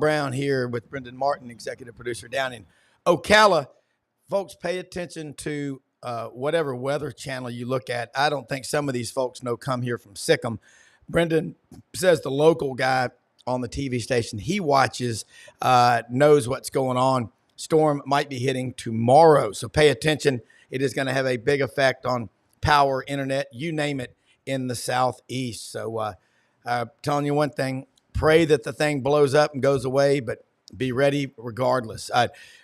Brown here with Brendan Martin, executive producer down in Ocala. Folks, pay attention to whatever weather channel you look at. I don't think some of these folks know come here from Sikkim. Brendan says the local guy on the TV station he watches knows what's going on. Storm might be hitting tomorrow, so pay attention. It is going to have a big effect on power, internet, you name it, in the southeast. So telling you one thing, pray that the thing blows up and goes away, but be ready regardless.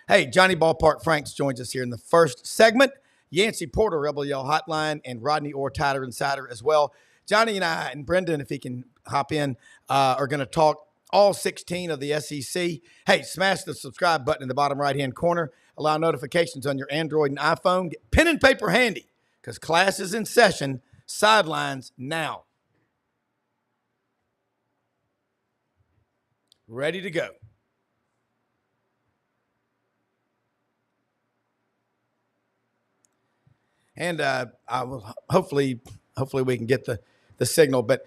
Hey, Johnny Ballpark Franks joins us here in the first segment. Yancey Porter, Rebel Yell Hotline, and Rodney Orr, Tider Insider as well. Johnny and I and Brendan, if he can hop in, are going to talk all 16 of the SEC. Hey, smash the subscribe button in the bottom right-hand corner. Allow notifications on your Android and iPhone. Get pen and paper handy because class is in session. Sidelines now. Ready to go. And I will hopefully we can get the signal. But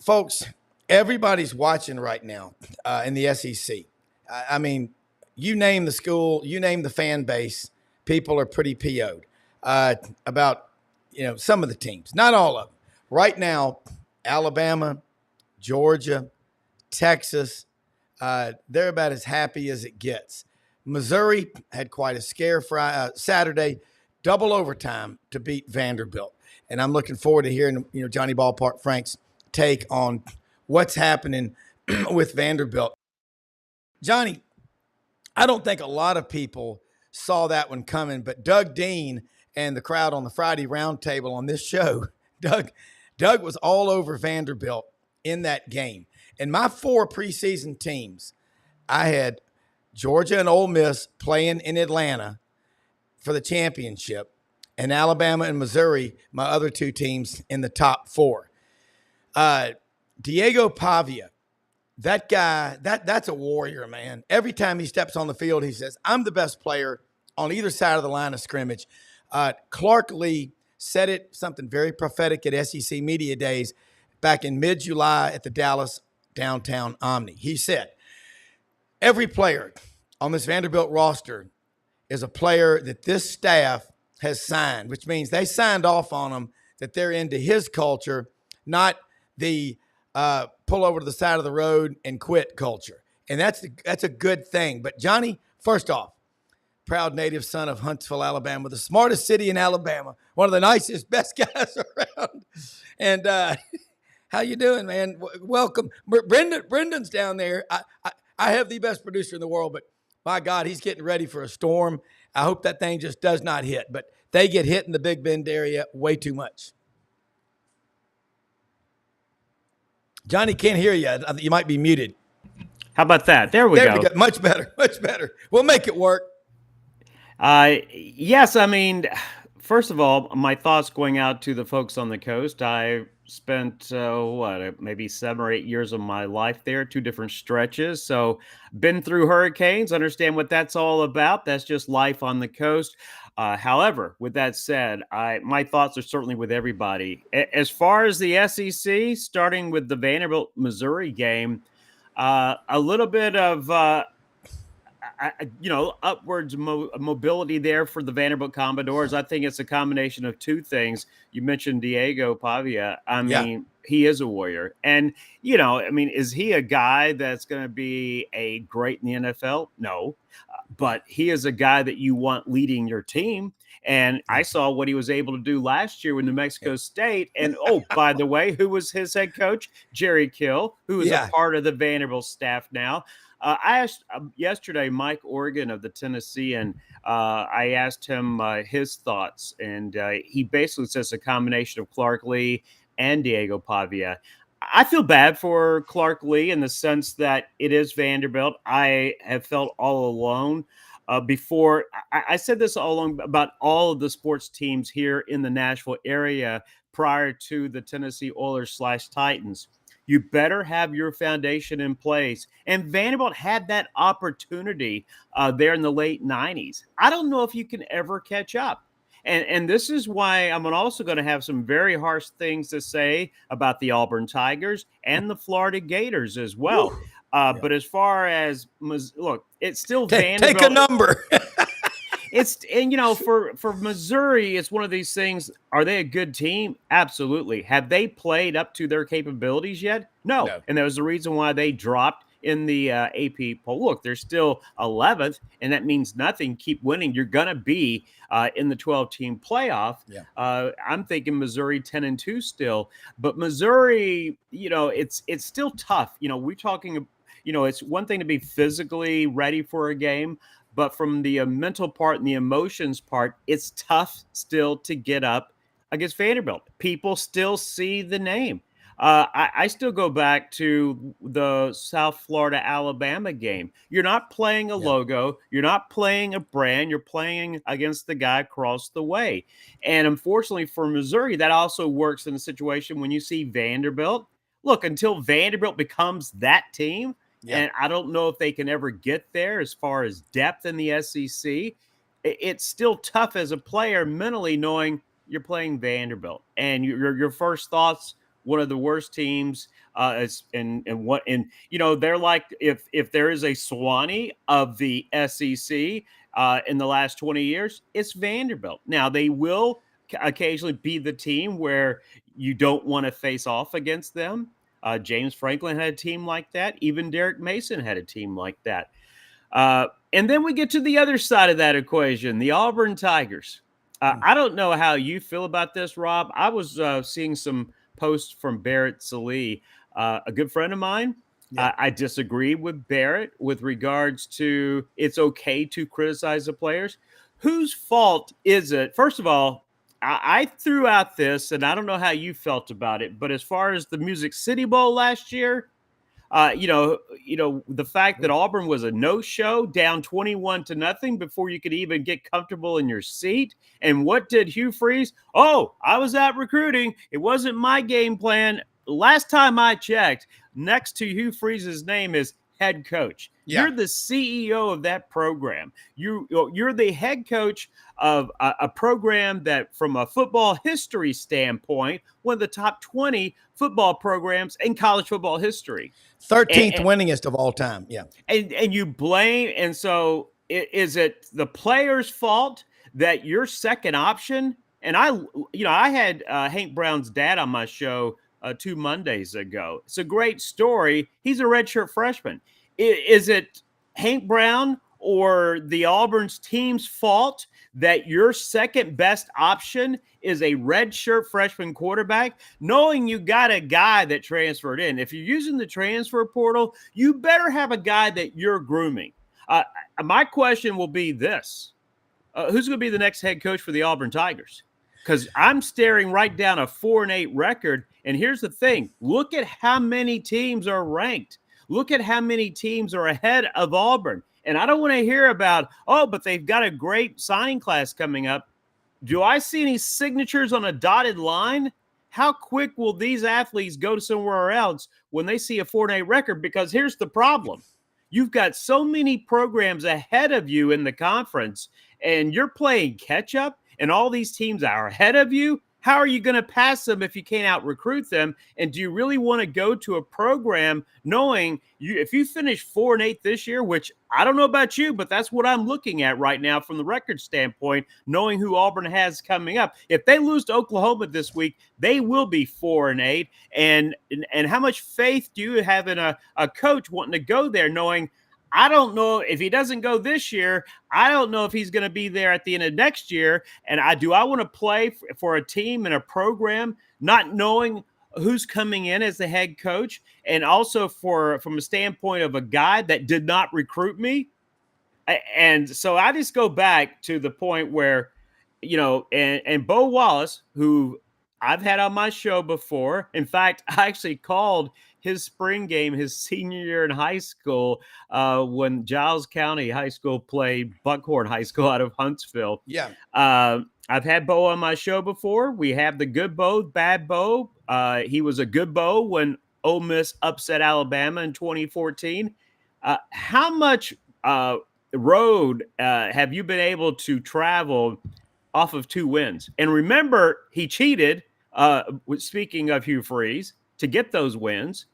folks, everybody's watching right now in the SEC. I mean, you name the school, you name the fan base, people are pretty PO'd about some of the teams, not all of them. Right now, Alabama, Georgia, Texas, they're about as happy as it gets. Missouri had quite a scare Saturday, double overtime to beat Vanderbilt. And I'm looking forward to hearing Johnny Ballpark Frank's take on what's happening with Vanderbilt. Johnny, I don't think a lot of people saw that one coming, but Doug Dean and the crowd on the Friday roundtable on this show, Doug was all over Vanderbilt in that game. And my 4 preseason teams, I had Georgia and Ole Miss playing in Atlanta for the championship, and Alabama and Missouri, my other 2 teams, in the top 4. Diego Pavia, that guy, that's a warrior, man. Every time he steps on the field, he says, I'm the best player on either side of the line of scrimmage. Clark Lee said it, something very prophetic at SEC Media Days back in mid-July at the Dallas Downtown Omni. He said, every player on this Vanderbilt roster is a player that this staff has signed, which means they signed off on him, that they're into his culture, not the pull over to the side of the road and quit culture. And that's a good thing. But Johnny, first off, proud native son of Huntsville, Alabama, the smartest city in Alabama, one of the nicest, best guys around. And how you doing, man? Welcome. Brendan's down there. I have the best producer in the world, but my God, he's getting ready for a storm. I hope that thing just does not hit, but they get hit in the Big Bend area way too much. Johnny, can't hear you. You might be muted. How about that? There we go. Much better. Much better. We'll make it work. Yes, I mean, first of all, my thoughts going out to the folks on the coast. I spent, maybe 7 or 8 years of my life there, 2 different stretches. So been through hurricanes, understand what that's all about. That's just life on the coast. However, with that said, my thoughts are certainly with everybody. As far as the SEC, starting with the Vanderbilt, Missouri game, a little bit of, upwards mobility there for the Vanderbilt Commodores. I think it's a combination of 2 things. You mentioned Diego Pavia. I mean, he is a warrior. And, is he a guy that's going to be a great in the NFL? No. But he is a guy that you want leading your team. And I saw what he was able to do last year with New Mexico State. And, by the way, who was his head coach? Jerry Kill, who is a part of the Vanderbilt staff now. I asked yesterday Mike Organ of the Tennessean. I asked him his thoughts, and he basically says a combination of Clark Lee and Diego Pavia. I feel bad for Clark Lee in the sense that it is Vanderbilt. I have felt all alone before. I said this all along about all of the sports teams here in the Nashville area prior to the Tennessee Oilers / Titans. You better have your foundation in place. And Vanderbilt had that opportunity there in the late 90s. I don't know if you can ever catch up. And this is why I'm also going to have some very harsh things to say about the Auburn Tigers and the Florida Gators as well. But as far as look, it's still Take a Vanderbilt. number. And for Missouri, it's one of these things. Are they a good team? Absolutely. Have they played up to their capabilities yet? No. No. And that was the reason why they dropped in the AP poll. Look, they're still 11th, and that means nothing. Keep winning. You're gonna be in the 12-team playoff. Yeah. I'm thinking Missouri 10-2 still, but Missouri, it's still tough. We're talking. It's one thing to be physically ready for a game, but from the mental part and the emotions part, it's tough still to get up against Vanderbilt. People still see the name. I still go back to the South Florida Alabama game. You're not playing a Yeah. logo, you're not playing a brand, you're playing against the guy across the way. And unfortunately for Missouri, that also works in a situation when you see Vanderbilt. Look, until Vanderbilt becomes that team, Yeah. and I don't know if they can ever get there as far as depth in the SEC. It's still tough as a player mentally knowing you're playing Vanderbilt, and your first thoughts, one of the worst teams, they're like, if there is a Swanee of the SEC in the last 20 years, it's Vanderbilt. Now they will occasionally be the team where you don't want to face off against them. James Franklin had a team like that. Even Derek Mason had a team like that. And then we get to the other side of that equation, the Auburn Tigers. I don't know how you feel about this, Rob. I was seeing some posts from Barrett Salee, a good friend of mine. Yeah. I disagree with Barrett with regards to it's okay to criticize the players. Whose fault is it? First of all, I threw out this, and I don't know how you felt about it, but as far as the Music City Bowl last year, the fact that Auburn was a no-show, down 21-0 before you could even get comfortable in your seat. And what did Hugh Freeze? Oh, I was out recruiting. It wasn't my game plan. Last time I checked, next to Hugh Freeze's name is head coach. Yeah. You're the CEO of that program. You're the head coach of a program that, from a football history standpoint, one of the top 20 football programs in college football history. 13th winningest of all time. Yeah. And you blame, and so is it the player's fault that your second option? And I had Hank Brown's dad on my show 2 Mondays ago. It's a great story. He's a redshirt freshman. Is it Hank Brown or the Auburn's team's fault that your second best option is a redshirt freshman quarterback, knowing you got a guy that transferred in? If you're using the transfer portal, you better have a guy that you're grooming. My question will be this. Who's going to be the next head coach for the Auburn Tigers? Because I'm staring right down a 4-8 record. And here's the thing. Look at how many teams are ranked. Look at how many teams are ahead of Auburn. And I don't want to hear about, but they've got a great signing class coming up. Do I see any signatures on a dotted line? How quick will these athletes go to somewhere else when they see a 4-8 record? Because here's the problem. You've got so many programs ahead of you in the conference, and you're playing catch up, and all these teams are ahead of you. How are you going to pass them if you can't out-recruit them? And do you really want to go to a program knowing if you finish 4-8 this year, which I don't know about you, but that's what I'm looking at right now from the record standpoint, knowing who Auburn has coming up. If they lose to Oklahoma this week, they will be 4-8. And how much faith do you have in a coach wanting to go there knowing, I don't know if he doesn't go this year, I don't know if he's going to be there at the end of next year. And I want to play for a team and a program, not knowing who's coming in as the head coach, and also from a standpoint of a guy that did not recruit me. And so I just go back to the point where, and Bo Wallace, who I've had on my show before. In fact, I actually called his spring game his senior year in high school when Giles County High School played Buckhorn High School out of Huntsville. Yeah. I've had Bo on my show before. We have the good Bo, bad Bo. He was a good Bo when Ole Miss upset Alabama in 2014. How much road have you been able to travel off of 2 wins? And remember, he cheated, speaking of Hugh Freeze, to get those wins.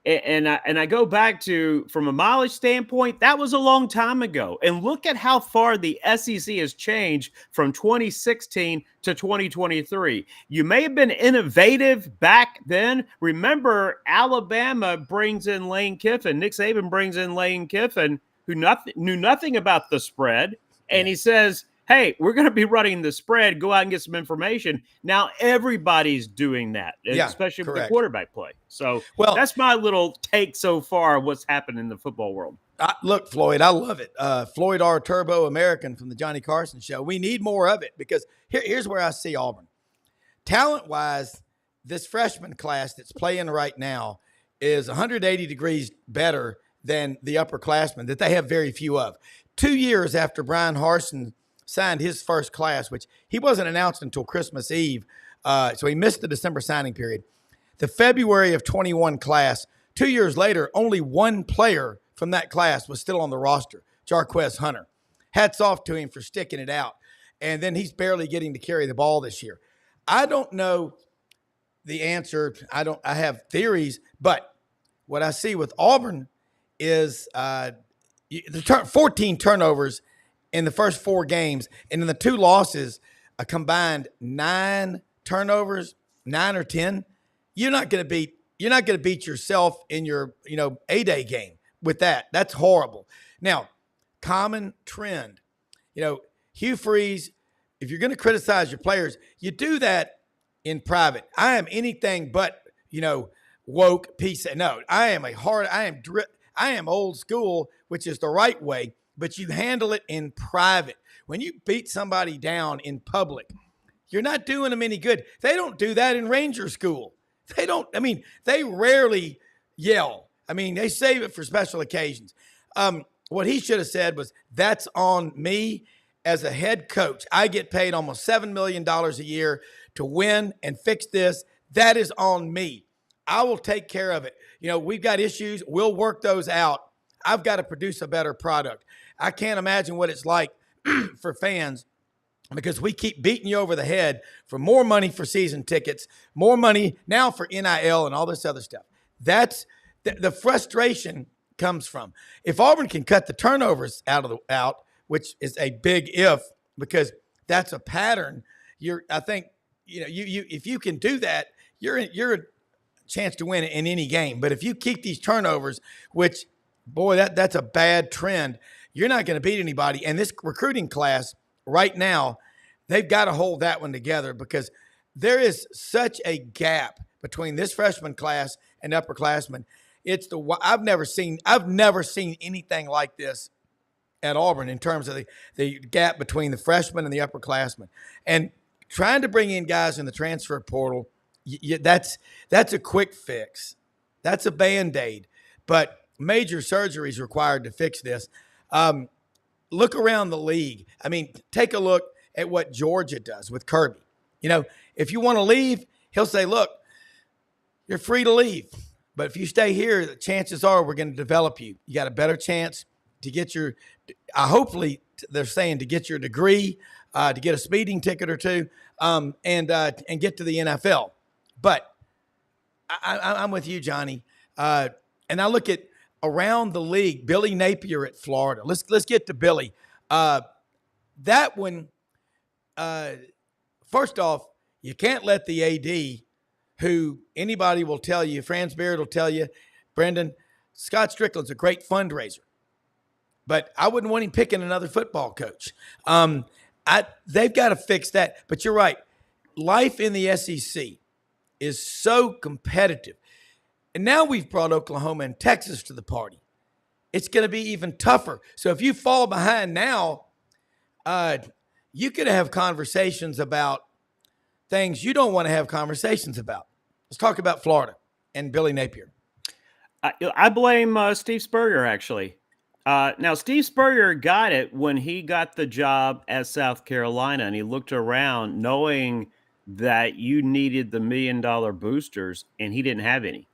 And I go back to, from a mileage standpoint, that was a long time ago. And look at how far the SEC has changed from 2016 to 2023. You may have been innovative back then. Remember, Alabama brings in Lane Kiffin. Nick Saban brings in Lane Kiffin, who knew nothing about the spread. And he says, hey, we're going to be running the spread. Go out and get some information. Now everybody's doing that, especially with the quarterback play. So that's my little take so far of what's happened in the football world. Look, Floyd, I love it. Floyd R. Turbo American from the Johnny Carson Show. We need more of it because here's where I see Auburn. Talent-wise, this freshman class that's playing right now is 180 degrees better than the upperclassmen that they have very few of. 2 years after Brian Harsin signed his first class, which he wasn't announced until Christmas Eve, so he missed the December signing period. The February of 21 class, 2 years later, only one player from that class was still on the roster, Jarquez Hunter. Hats off to him for sticking it out. And then he's barely getting to carry the ball this year. I don't know the answer. I have theories, but what I see with Auburn is 14 turnovers in the first 4 games, and in the 2 losses, a combined 9 turnovers, 9 or 10. You're not going to beat yourself in your A-Day game with that. That's horrible. Now, common trend, Hugh Freeze. If you're going to criticize your players, you do that in private. I am anything but woke piece. No, I am old school, which is the right way. But you handle it in private. When you beat somebody down in public, you're not doing them any good. They don't do that in Ranger School. They rarely yell. They save it for special occasions. What he should have said was, that's on me as a head coach. I get paid almost $7 million a year to win and fix this. That is on me. I will take care of it. We've got issues. We'll work those out. I've got to produce a better product. I can't imagine what it's like for fans because we keep beating you over the head for more money for season tickets, more money now for NIL and all this other stuff. That's the frustration comes from. If Auburn can cut the turnovers out, which is a big if because that's a pattern. I think if you can do that, you're a chance to win in any game. But if you keep these turnovers, which boy, that's a bad trend. You're not going to beat anybody. And this recruiting class right now, they've got to hold that one together because there is such a gap between this freshman class and upperclassmen. I've never seen anything like this at Auburn in terms of the gap between the freshmen and the upperclassmen. And trying to bring in guys in the transfer portal, that's a quick fix. That's a Band-Aid. But major surgery is required to fix this. Look around the league. Take a look at what Georgia does with Kirby. If you want to leave, he'll say, look, you're free to leave. But if you stay here, the chances are we're going to develop you. You got a better chance to get hopefully they're saying to get your degree, to get a speeding ticket or 2, and get to the NFL. But I'm with you, Johnny. And I look at around the league, Billy Napier at Florida. Let's get to Billy. That one, first off, you can't let the AD, who anybody will tell you, Franz Beard will tell you, Brendan, Scott Strickland's a great fundraiser. But I wouldn't want him picking another football coach. They've got to fix that. But you're right. Life in the SEC is so competitive. And now we've brought Oklahoma and Texas to the party. It's going to be even tougher. So if you fall behind now, you could have conversations about things you don't want to have conversations about. Let's talk about Florida and Billy Napier. I blame Steve Spurrier, actually. Now, Steve Spurrier got it when he got the job at South Carolina, and he looked around knowing that you needed the $1 million boosters, and he didn't have any.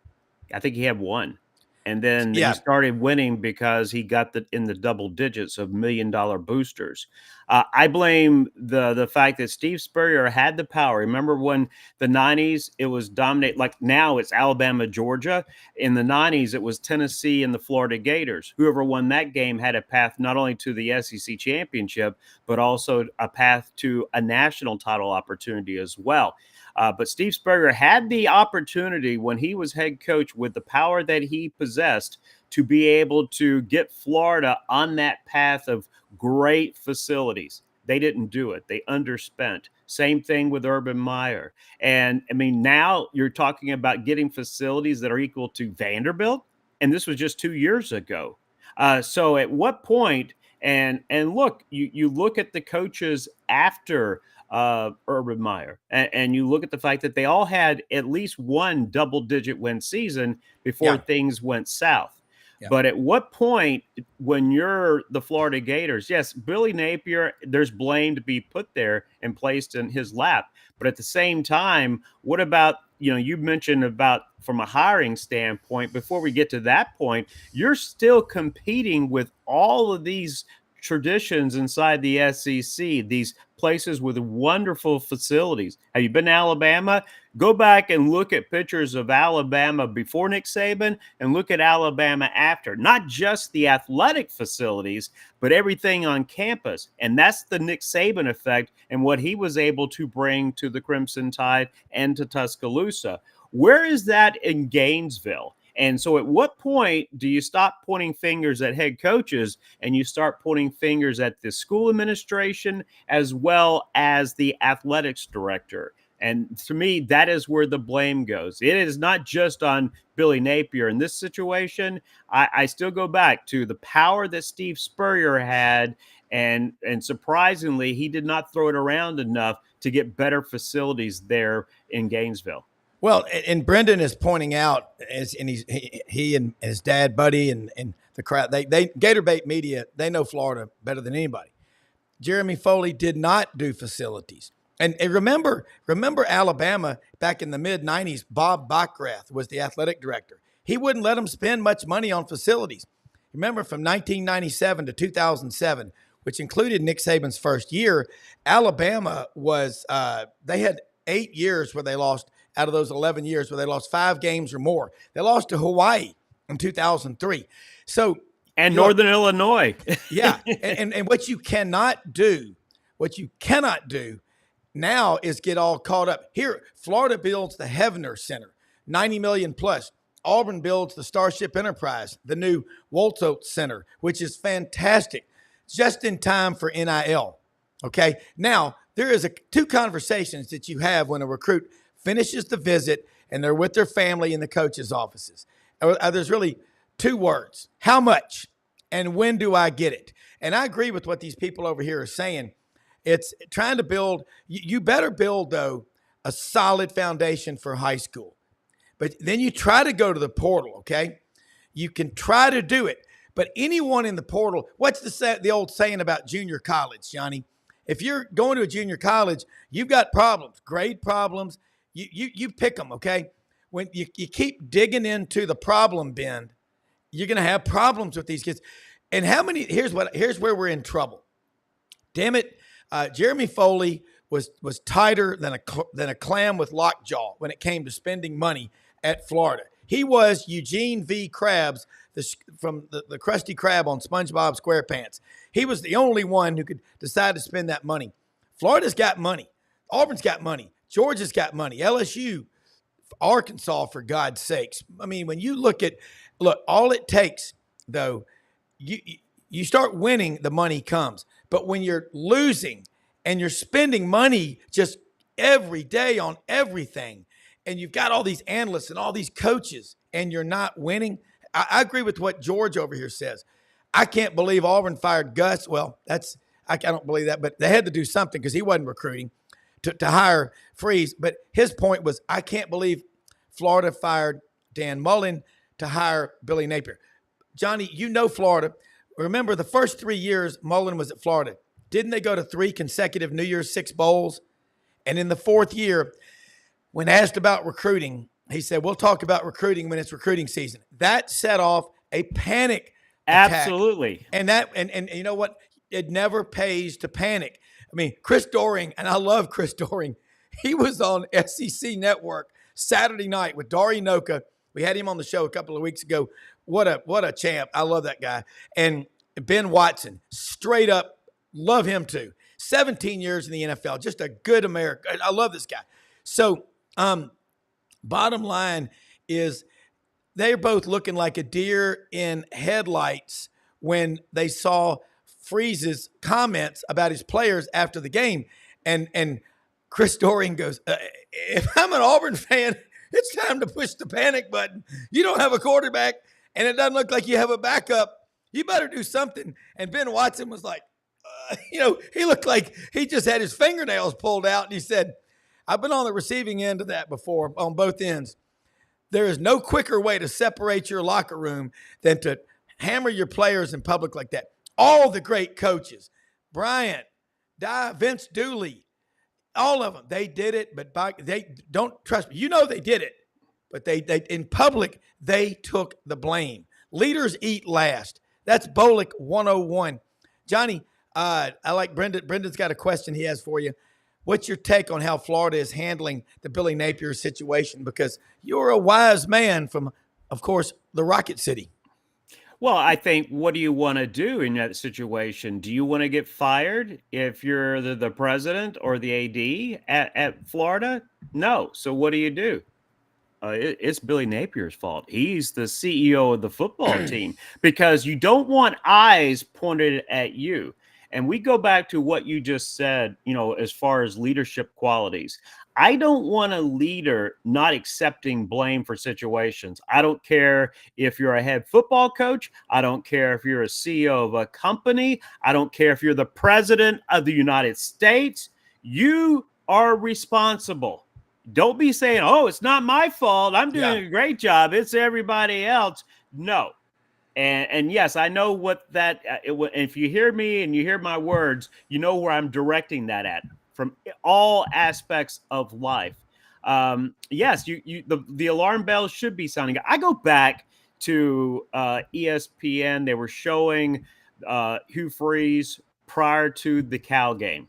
I think he had one. And then he Yeah, started winning because he got in the double digits of $1 million boosters. I blame the fact that Steve Spurrier had the power. Remember when the '90s it was dominate, like now it's Alabama, Georgia. In the '90s it was Tennessee and the Florida Gators. Whoever won that game had a path not only to the SEC championship but also a path to a national title opportunity as well. But Steve Spurrier had the opportunity when he was head coach with the power that he possessed to be able to get Florida on that path of great facilities. They didn't do it. They underspent. Same thing with Urban Meyer. And I mean, now you're talking about getting facilities that are equal to Vanderbilt. And this was just 2 years ago. So at what point, and look, you look at the coaches after Urban Meyer. And you look at the fact that they all had at least one double-digit win season before yeah, things went south. yeah. But at what point, when you're the Florida Gators, yes, Billy Napier, there's blame to be put there and placed in his lap. But at the same time, what about, you mentioned about from a hiring standpoint, before we get to that point, you're still competing with all of these traditions inside the SEC, these places with wonderful facilities. Have you been to Alabama? Go back and look at pictures of Alabama before Nick Saban and look at Alabama after. Not just the athletic facilities, but everything on campus. And that's the Nick Saban effect and what he was able to bring to the Crimson Tide and to Tuscaloosa. Where is that in Gainesville? And so at what point do you stop pointing fingers at head coaches and you start pointing fingers at the school administration as well as the athletics director? And to me, that is where the blame goes. It is not just on Billy Napier in this situation. I still go back to the power that Steve Spurrier had. And surprisingly, he did not throw it around enough to get better facilities there in Gainesville. Well, and Brendan is pointing out, and he and his dad, Buddy, and the crowd, they Gatorbait Media, they know Florida better than anybody. Jeremy Foley did not do facilities. And remember Alabama back in the mid-'90s, Bob Backrath was the athletic director. He wouldn't let them spend much money on facilities. Remember, from 1997 to 2007, which included Nick Saban's first year, Alabama was they had 8 years where they lost, out of those 11 years, where they lost 5 games or more. They lost to Hawaii in 2003. So, and Northern Illinois. Yeah. And what you cannot do now is get all caught up. Here, Florida builds the Hefner Center, $90 million plus. Auburn builds the Starship Enterprise, the new Woltzote Center, which is fantastic, just in time for NIL. Okay. Now, there is 2 conversations that you have when a recruit finishes the visit and they're with their family in the coach's offices. There's really 2 words: how much and when do I get it? And I agree with what these people over here are saying. It's trying to build, you better build, though, a solid foundation for high school. But then you try to go to the portal, okay? You can try to do it. But anyone in the portal, what's the old saying about junior college, Johnny? If you're going to a junior college, you've got problems, grade problems. You pick them, okay? When you keep digging into the problem bin, you're going to have problems with these kids. And here's where we're in trouble. Damn it. Jeremy Foley was tighter than a clam with lockjaw when it came to spending money at Florida. He was Eugene V. Krabs from the Krusty Krab on SpongeBob SquarePants. He was the only one who could decide to spend that money. Florida's got money. Auburn's got money. Georgia's got money. LSU, Arkansas, for God's sakes. I mean, when you look, all it takes, though, you start winning, the money comes. But when you're losing and you're spending money just every day on everything, and you've got all these analysts and all these coaches, and you're not winning, I agree with what George over here says. I can't believe Auburn fired Gus. Well, I don't believe that, but they had to do something because he wasn't recruiting to hire Freeze. But his point was, I can't believe Florida fired Dan Mullen to hire Billy Napier. Johnny, you know Florida. Remember, the first 3 years Mullen was at Florida, didn't they go to 3 consecutive New Year's Six bowls? And in the 4th year, when asked about recruiting, he said, we'll talk about recruiting when it's recruiting season. That set off a panic attack. Absolutely. And you know what? It never pays to panic. I mean, Chris Doering, and I love Chris Doering. He was on SEC Network Saturday night with Dari Noka. We had him on the show a couple of weeks ago. What a champ. I love that guy. And Ben Watson, straight up, love him too. 17 years in the NFL, just a good American. I love this guy. So, bottom line is they're both looking like a deer in headlights when they saw Freeze's comments about his players after the game. And Chris Doering goes, if I'm an Auburn fan, it's time to push the panic button. You don't have a quarterback, and it doesn't look like you have a backup. You better do something. And Ben Watson was like, he looked like he just had his fingernails pulled out. And he said, I've been on the receiving end of that before on both ends. There is no quicker way to separate your locker room than to hammer your players in public like that. All the great coaches, Bryant, Vince Dooley, all of them, they did it, but they don't trust me. They did it, but they in public, they took the blame. Leaders eat last. That's Bolick 101. Johnny, I like Brendan. Brendan's got a question he has for you. What's your take on how Florida is handling the Billy Napier situation? Because you're a wise man from, of course, the Rocket City. Well, I think, what do you want to do in that situation? Do you want to get fired if you're the president or the AD at Florida? No. So what do? It's Billy Napier's fault. He's the CEO of the football team, because you don't want eyes pointed at you. And we go back to what you just said, as far as leadership qualities. I don't want a leader not accepting blame for situations. I don't care if you're a head football coach. I don't care if you're a CEO of a company. I don't care if you're the president of the United States. You are responsible. Don't be saying, oh, it's not my fault. I'm doing a great job. It's everybody else. No. And yes, I know what that, if you hear me and you hear my words, you know where I'm directing that at, from all aspects of life. Yes, the alarm bells should be sounding. I go back to ESPN. They were showing Hugh Freeze prior to the Cal game.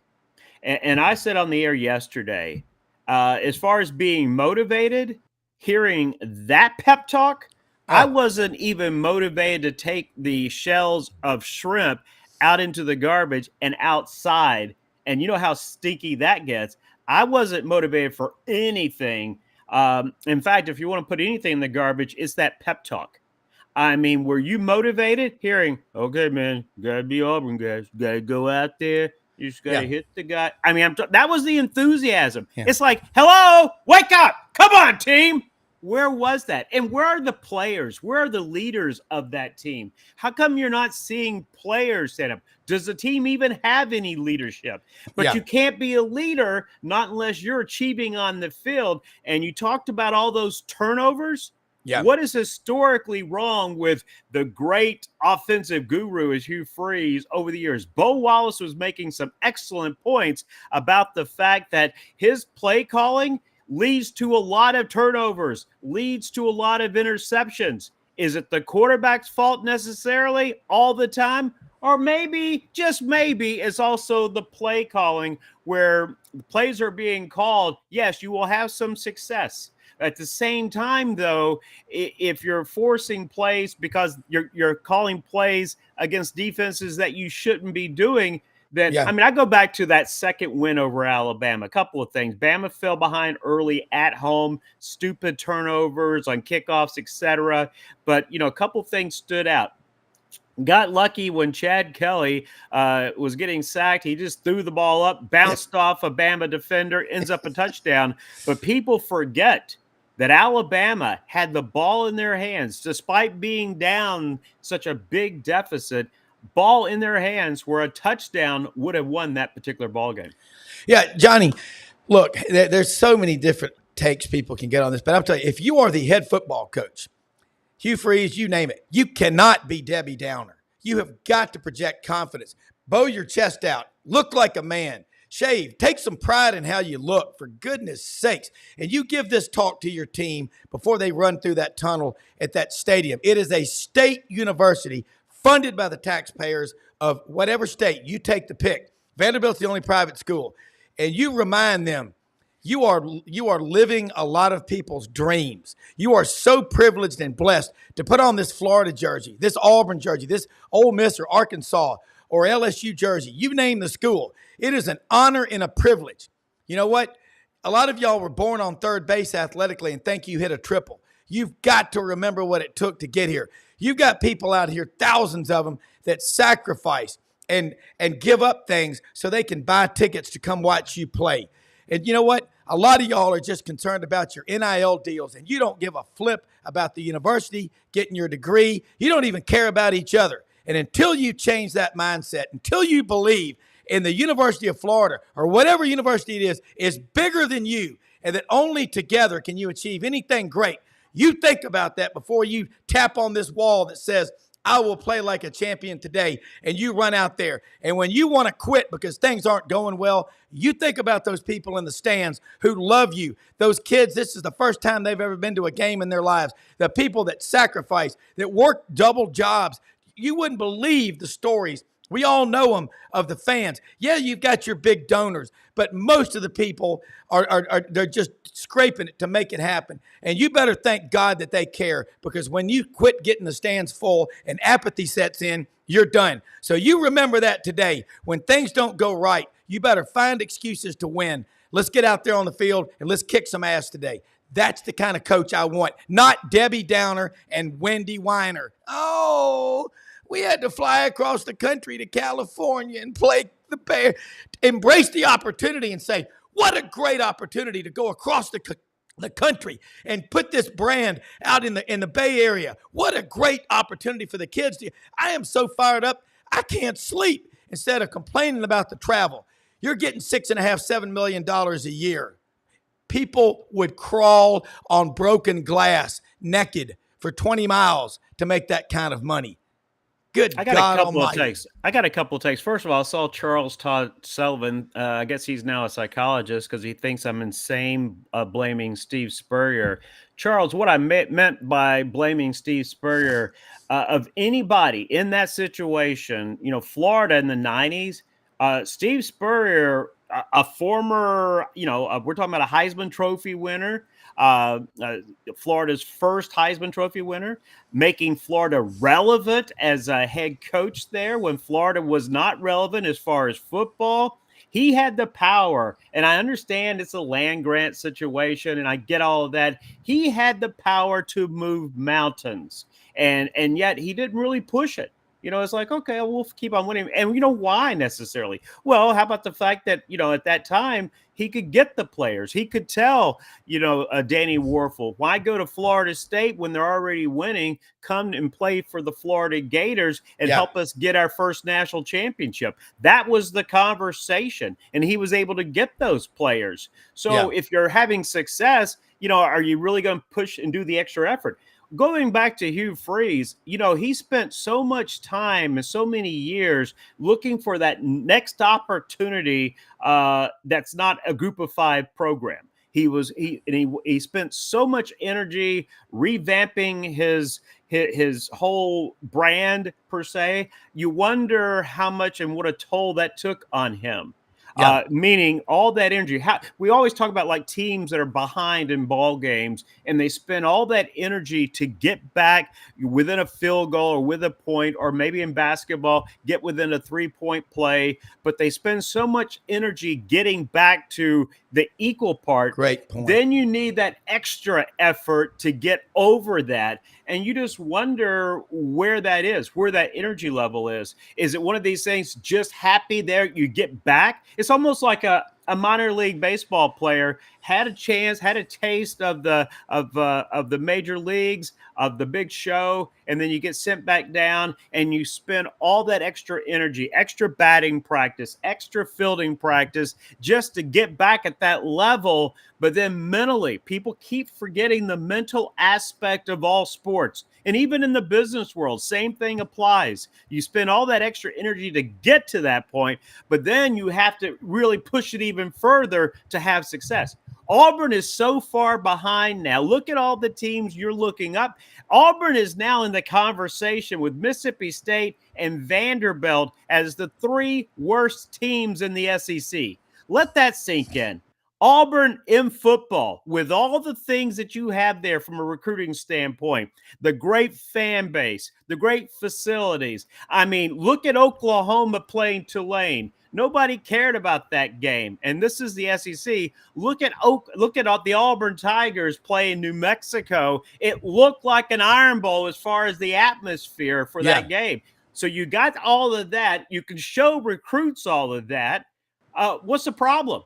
And I said on the air yesterday, as far as being motivated, hearing that pep talk, I wasn't even motivated to take the shells of shrimp out into the garbage and outside. And you know how stinky that gets. I wasn't motivated for anything. In fact, if you want to put anything in the garbage, it's that pep talk. I mean, were you motivated hearing, okay, man, you got to be Auburn guys. You got to go out there. You just got to hit the guy. I mean, that was the enthusiasm. Yeah. It's like, hello, wake up. Come on, team. Where was that? And where are the players? Where are the leaders of that team? How come you're not seeing players stand up? Does the team even have any leadership? But you can't be a leader not unless you're achieving on the field. And you talked about all those turnovers. Yeah. What is historically wrong with the great offensive guru as Hugh Freeze over the years? Bo Wallace was making some excellent points about the fact that his play calling leads to a lot of turnovers, leads to a lot of interceptions. Is it the quarterback's fault necessarily all the time? Or maybe, just maybe, it's also the play calling where the plays are being called. Yes, you will have some success. At the same time, though, if you're forcing plays because you're calling plays against defenses that you shouldn't be doing, then, I mean, I go back to that second win over Alabama. A couple of things. Bama fell behind early at home, stupid turnovers on kickoffs, etc. But, a couple of things stood out. Got lucky when Chad Kelly was getting sacked. He just threw the ball up, bounced off a Bama defender, ends up a touchdown. But people forget that Alabama had the ball in their hands, despite being down such a big deficit. Ball in their hands where a touchdown would have won that particular ball game. Yeah, Johnny, look, there's so many different takes people can get on this, but I'll tell you, if you are the head football coach, Hugh Freeze, you name it, you cannot be Debbie Downer. You have got to project confidence. Bow your chest out. Look like a man. Shave. Take some pride in how you look, for goodness sakes. And you give this talk to your team before they run through that tunnel at that stadium. It is a state university funded by the taxpayers of whatever state. You take the pick. Vanderbilt's the only private school. And you remind them, you are living a lot of people's dreams. You are so privileged and blessed to put on this Florida jersey, this Auburn jersey, this Ole Miss or Arkansas or LSU jersey. You name the school. It is an honor and a privilege. You know what? A lot of y'all were born on third base athletically and think you hit a triple. You've got to remember what it took to get here. You've got people out here, thousands of them, that sacrifice and give up things so they can buy tickets to come watch you play. And you know what? A lot of y'all are just concerned about your NIL deals, and you don't give a flip about the university, getting your degree. You don't even care about each other. And until you change that mindset, until you believe in the University of Florida or whatever university it is bigger than you, and that only together can you achieve anything great, you think about that before you tap on this wall that says, I will play like a champion today, and you run out there. And when you want to quit because things aren't going well, you think about those people in the stands who love you. Those kids, this is the first time they've ever been to a game in their lives. The people that sacrifice, that work double jobs. You wouldn't believe the stories. We all know them of the fans. Yeah, you've got your big donors, but most of the people they're just scraping it to make it happen. And you better thank God that they care, because when you quit getting the stands full and apathy sets in, you're done. So you remember that today. When things don't go right, you better find excuses to win. Let's get out there on the field and let's kick some ass today. That's the kind of coach I want, not Debbie Downer and Wendy Weiner. Oh, we had to fly across the country to California and play the Bears. Embrace the opportunity and say, what a great opportunity to go across the country and put this brand out in the Bay Area. What a great opportunity for the kids. I am so fired up, I can't sleep. Instead of complaining about the travel, you're getting $6.5, $7 million a year. People would crawl on broken glass naked for 20 miles to make that kind of money. Good I got God a couple Almighty. of takes. I got a couple of takes. First of all, I saw Charles Todd Sullivan. I guess he's now a psychologist because he thinks I'm insane blaming Steve Spurrier. Charles, what I meant by blaming Steve Spurrier, of anybody in that situation, Florida in the 90s, Steve Spurrier, a former, we're talking about a Heisman Trophy winner, Florida's first Heisman Trophy winner, making Florida relevant as a head coach there when Florida was not relevant as far as football. He had the power, and I understand it's a land grant situation, and I get all of that. He had the power to move mountains, and yet he didn't really push it. It's like, okay, we'll keep on winning. And why necessarily? Well, how about the fact that, at that time, he could get the players. He could tell, Danny Warfel, why go to Florida State when they're already winning? Come and play for the Florida Gators and help us get our first national championship. That was the conversation. And he was able to get those players. So if you're having success, are you really going to push and do the extra effort? Going back to Hugh Freeze, he spent so much time and so many years looking for that next opportunity that's not a group of five program. He spent so much energy revamping his whole brand, per se. You wonder how much and what a toll that took on him. Meaning all that energy. We always talk about like teams that are behind in ball games and they spend all that energy to get back within a field goal or with a point, or maybe in basketball, get within a 3-point play. But they spend so much energy getting back to the equal part. Great point. Then you need that extra effort to get over that. And you just wonder where that is, where that energy level is. Is it one of these things, just happy there, you get back? It's almost like a minor league baseball player had a chance, had a taste of the major leagues, of the big show, and then you get sent back down and you spend all that extra energy, extra batting practice, extra fielding practice just to get back at that level. But then mentally, people keep forgetting the mental aspect of all sports. And even in the business world, same thing applies. You spend all that extra energy to get to that point, but then you have to really push it even further to have success. Auburn is so far behind now. Look at all the teams you're looking up. Auburn is now in the conversation with Mississippi State and Vanderbilt as the 3 worst teams in the SEC. Let that sink in. Auburn in football, with all the things that you have there from a recruiting standpoint, the great fan base, the great facilities. I mean, look at Oklahoma playing Tulane. Nobody cared about that game. And this is the SEC. Look at the Auburn Tigers playing New Mexico. It looked like an Iron Bowl as far as the atmosphere for that game. So you got all of that. You can show recruits all of that. What's the problem?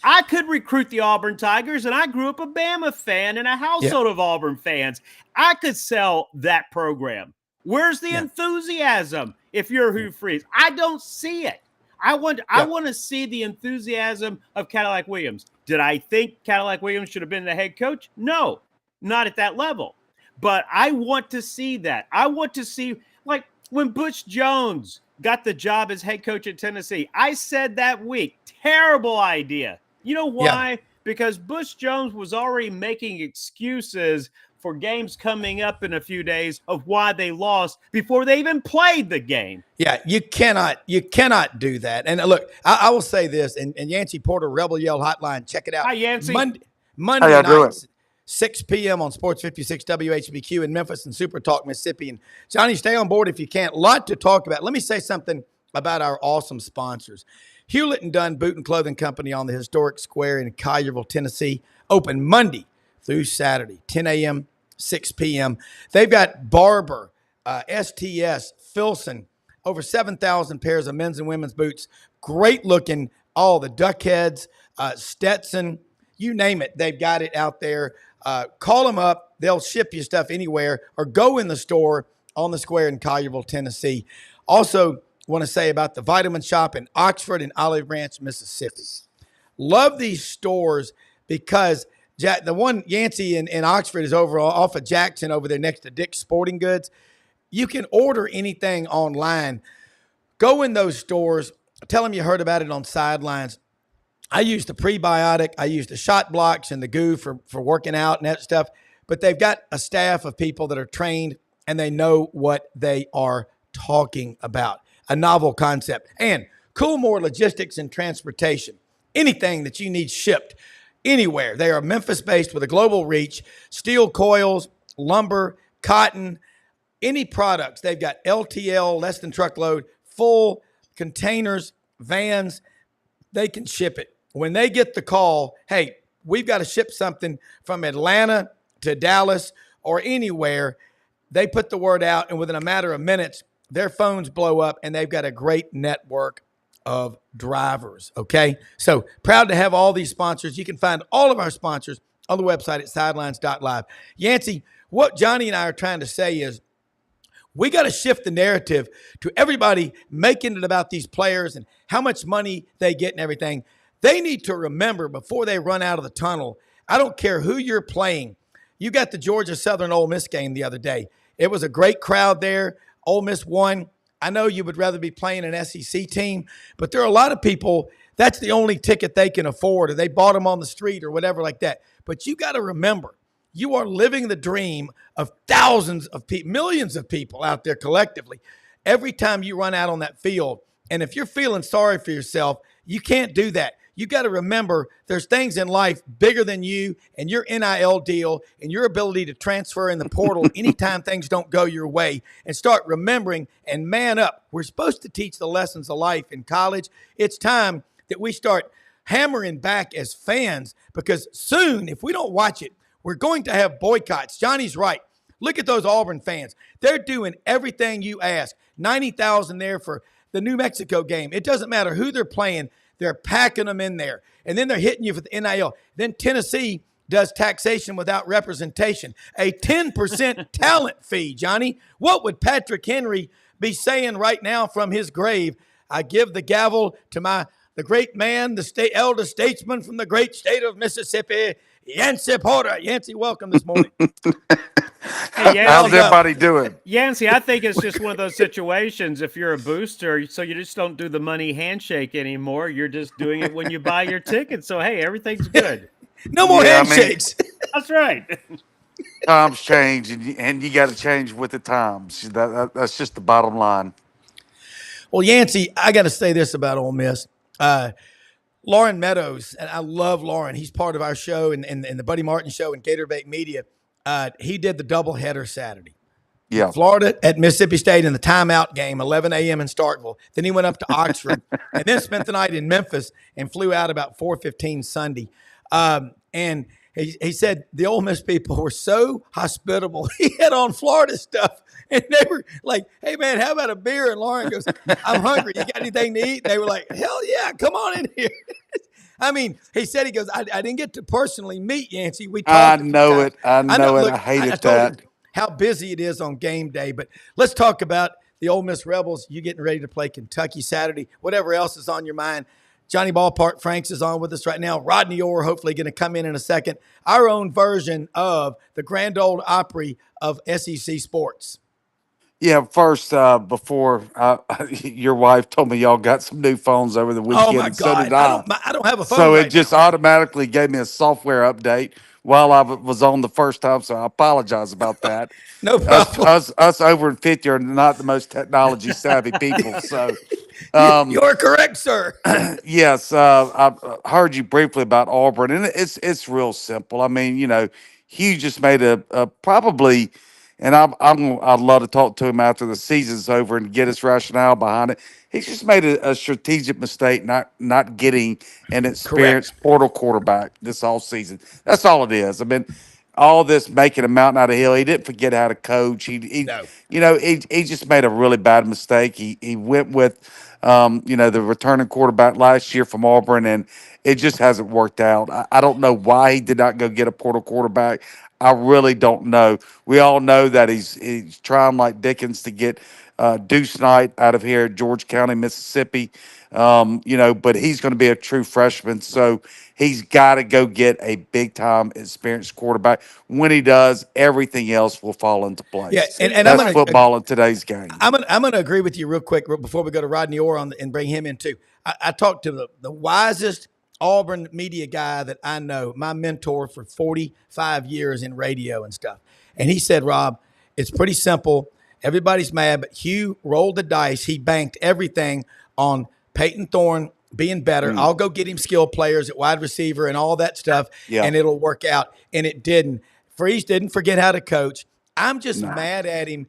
I could recruit the Auburn Tigers, and I grew up a Bama fan in a household of Auburn fans. I could sell that program. Where's the enthusiasm if you're Hugh Freeze? I don't see it. I want to see the enthusiasm of Cadillac Williams. Did I think Cadillac Williams should have been the head coach? No, not at that level. But I want to see that. I want to see, like, when Butch Jones got the job as head coach at Tennessee, I said that week, terrible idea. You know why? Yeah. Because Butch Jones was already making excuses for games coming up in a few days of why they lost before they even played the game. Yeah, you cannot do that. And look, I will say this, and Yancey Porter, Rebel Yell Hotline, check it out. Hi, Yancey. Monday nights, 6 p.m. on Sports 56 WHBQ in Memphis and Super Talk, Mississippi. And Johnny, stay on board if you can. A lot to talk about. Let me say something about our awesome sponsors. Hewlett and Dunn Boot and Clothing Company on the historic square in Collierville, Tennessee, open Monday through Saturday, 10 a.m., 6 p.m. They've got Barber, STS, Filson, over 7,000 pairs of men's and women's boots. Great looking, all the Duckheads, Stetson, you name it. They've got it out there. Call them up. They'll ship you stuff anywhere, or go in the store on the square in Collierville, Tennessee. Also, want to say about the Vitamin Shop in Oxford and Olive Branch, Mississippi. Love these stores because the one Yancey in Oxford is over off of Jackson over there next to Dick's Sporting Goods. You can order anything online. Go in those stores. Tell them you heard about it on Sidelines. I use the prebiotic. I use the shot blocks and the goo for working out and that stuff. But they've got a staff of people that are trained and they know what they are talking about. A novel concept. And Coolmore Logistics and Transportation. Anything that you need shipped anywhere. They are Memphis-based with a global reach. Steel coils, lumber, cotton, any products. They've got LTL, less than truckload, full containers, vans. They can ship it. When they get the call, hey, we've got to ship something from Atlanta to Dallas or anywhere, they put the word out, and within a matter of minutes, their phones blow up, and they've got a great network of drivers, okay? So proud to have all these sponsors. You can find all of our sponsors on the website at sidelines.live. Yancey, what Johnny and I are trying to say is we got to shift the narrative to everybody making it about these players and how much money they get and everything. They need to remember before they run out of the tunnel, I don't care who you're playing. You got the Georgia Southern Ole Miss game the other day. It was a great crowd there. Ole Miss won. I know you would rather be playing an SEC team, but there are a lot of people, that's the only ticket they can afford, or they bought them on the street or whatever like that. But you got to remember, you are living the dream of thousands of people, millions of people out there collectively. Every time you run out on that field, and if you're feeling sorry for yourself, you can't do that. You got to remember there's things in life bigger than you and your NIL deal and your ability to transfer in the portal anytime things don't go your way, and start remembering and man up. We're supposed to teach the lessons of life in college. It's time that we start hammering back as fans, because soon, if we don't watch it, we're going to have boycotts. Johnny's right. Look at those Auburn fans. They're doing everything you ask. 90,000 there for the New Mexico game. It doesn't matter who they're playing. They're packing them in there. And then they're hitting you with the NIL. Then Tennessee does taxation without representation, a 10% talent fee, Johnny. What would Patrick Henry be saying right now from his grave? I give the gavel to the great man, the elder statesman from the great state of Mississippi, Yancey Porter. Yancey, welcome this morning. Hey, how's everybody doing? Yancey, I think it's just one of those situations. If you're a booster, so you just don't do the money handshake anymore. You're just doing it when you buy your ticket. So, hey, everything's good. No more handshakes. That's right. Times change, and you got to change with the times. That's just the bottom line. Well, Yancey, I got to say this about Ole Miss. Lauren Meadows, and I love Lauren. He's part of our show and the Buddy Martin show and Gator Bait Media. He did the doubleheader Saturday. Yeah. Florida at Mississippi State in the timeout game, 11 a.m. in Starkville. Then he went up to Oxford and then spent the night in Memphis and flew out about 4:15 Sunday. And he said the Ole Miss people were so hospitable. He had on Florida stuff, and they were like, "Hey, man, how about a beer?" And Lauren goes, "I'm hungry. You got anything to eat?" And they were like, "Hell yeah, come on in here." I mean, he said, he goes, I didn't get to personally meet Yancey. We talked. I know it. I hated that. How busy it is on game day. But let's talk about the Ole Miss Rebels. You getting ready to play Kentucky Saturday, whatever else is on your mind. Johnny Ballpark Franks is on with us right now. Rodney Orr hopefully going to come in a second. Our own version of the Grand Ole Opry of SEC sports. Yeah, first, before your wife told me y'all got some new phones over the weekend. Oh, my God. So did I. I don't have a phone So right it just now. automatically gave me a software update while I was on the first time, so I apologize about that. No problem. Us over in 50 are not the most technology savvy people. So you're correct, sir. yes, I heard you briefly about Auburn, and it's real simple. I mean, Hugh just made a probably, and I'd love to talk to him after the season's over and get his rationale behind it. He's just made a strategic mistake not getting an experienced portal quarterback this all season. That's all it is. I mean, all this making a mountain out of a hill. He didn't forget how to coach. He just made a really bad mistake. He went with the returning quarterback last year from Auburn, and it just hasn't worked out. I don't know why he did not go get a portal quarterback. I really don't know. We all know that he's trying like Dickens to get Deuce Knight out of here at George County, Mississippi. But he's going to be a true freshman, so he's got to go get a big-time experienced quarterback. When he does, everything else will fall into place. Yeah, and that's football in today's game. I'm gonna agree with you real quick before we go to Rodney Orr and bring him in too. I talked to the wisest Auburn media guy that I know, my mentor for 45 years in radio and stuff. And he said, Rob, it's pretty simple. Everybody's mad, but Hugh rolled the dice. He banked everything on Peyton Thorne being better. I'll go get him skilled players at wide receiver and all that stuff, and it'll work out. And it didn't. Freeze didn't forget how to coach. I'm just mad at him.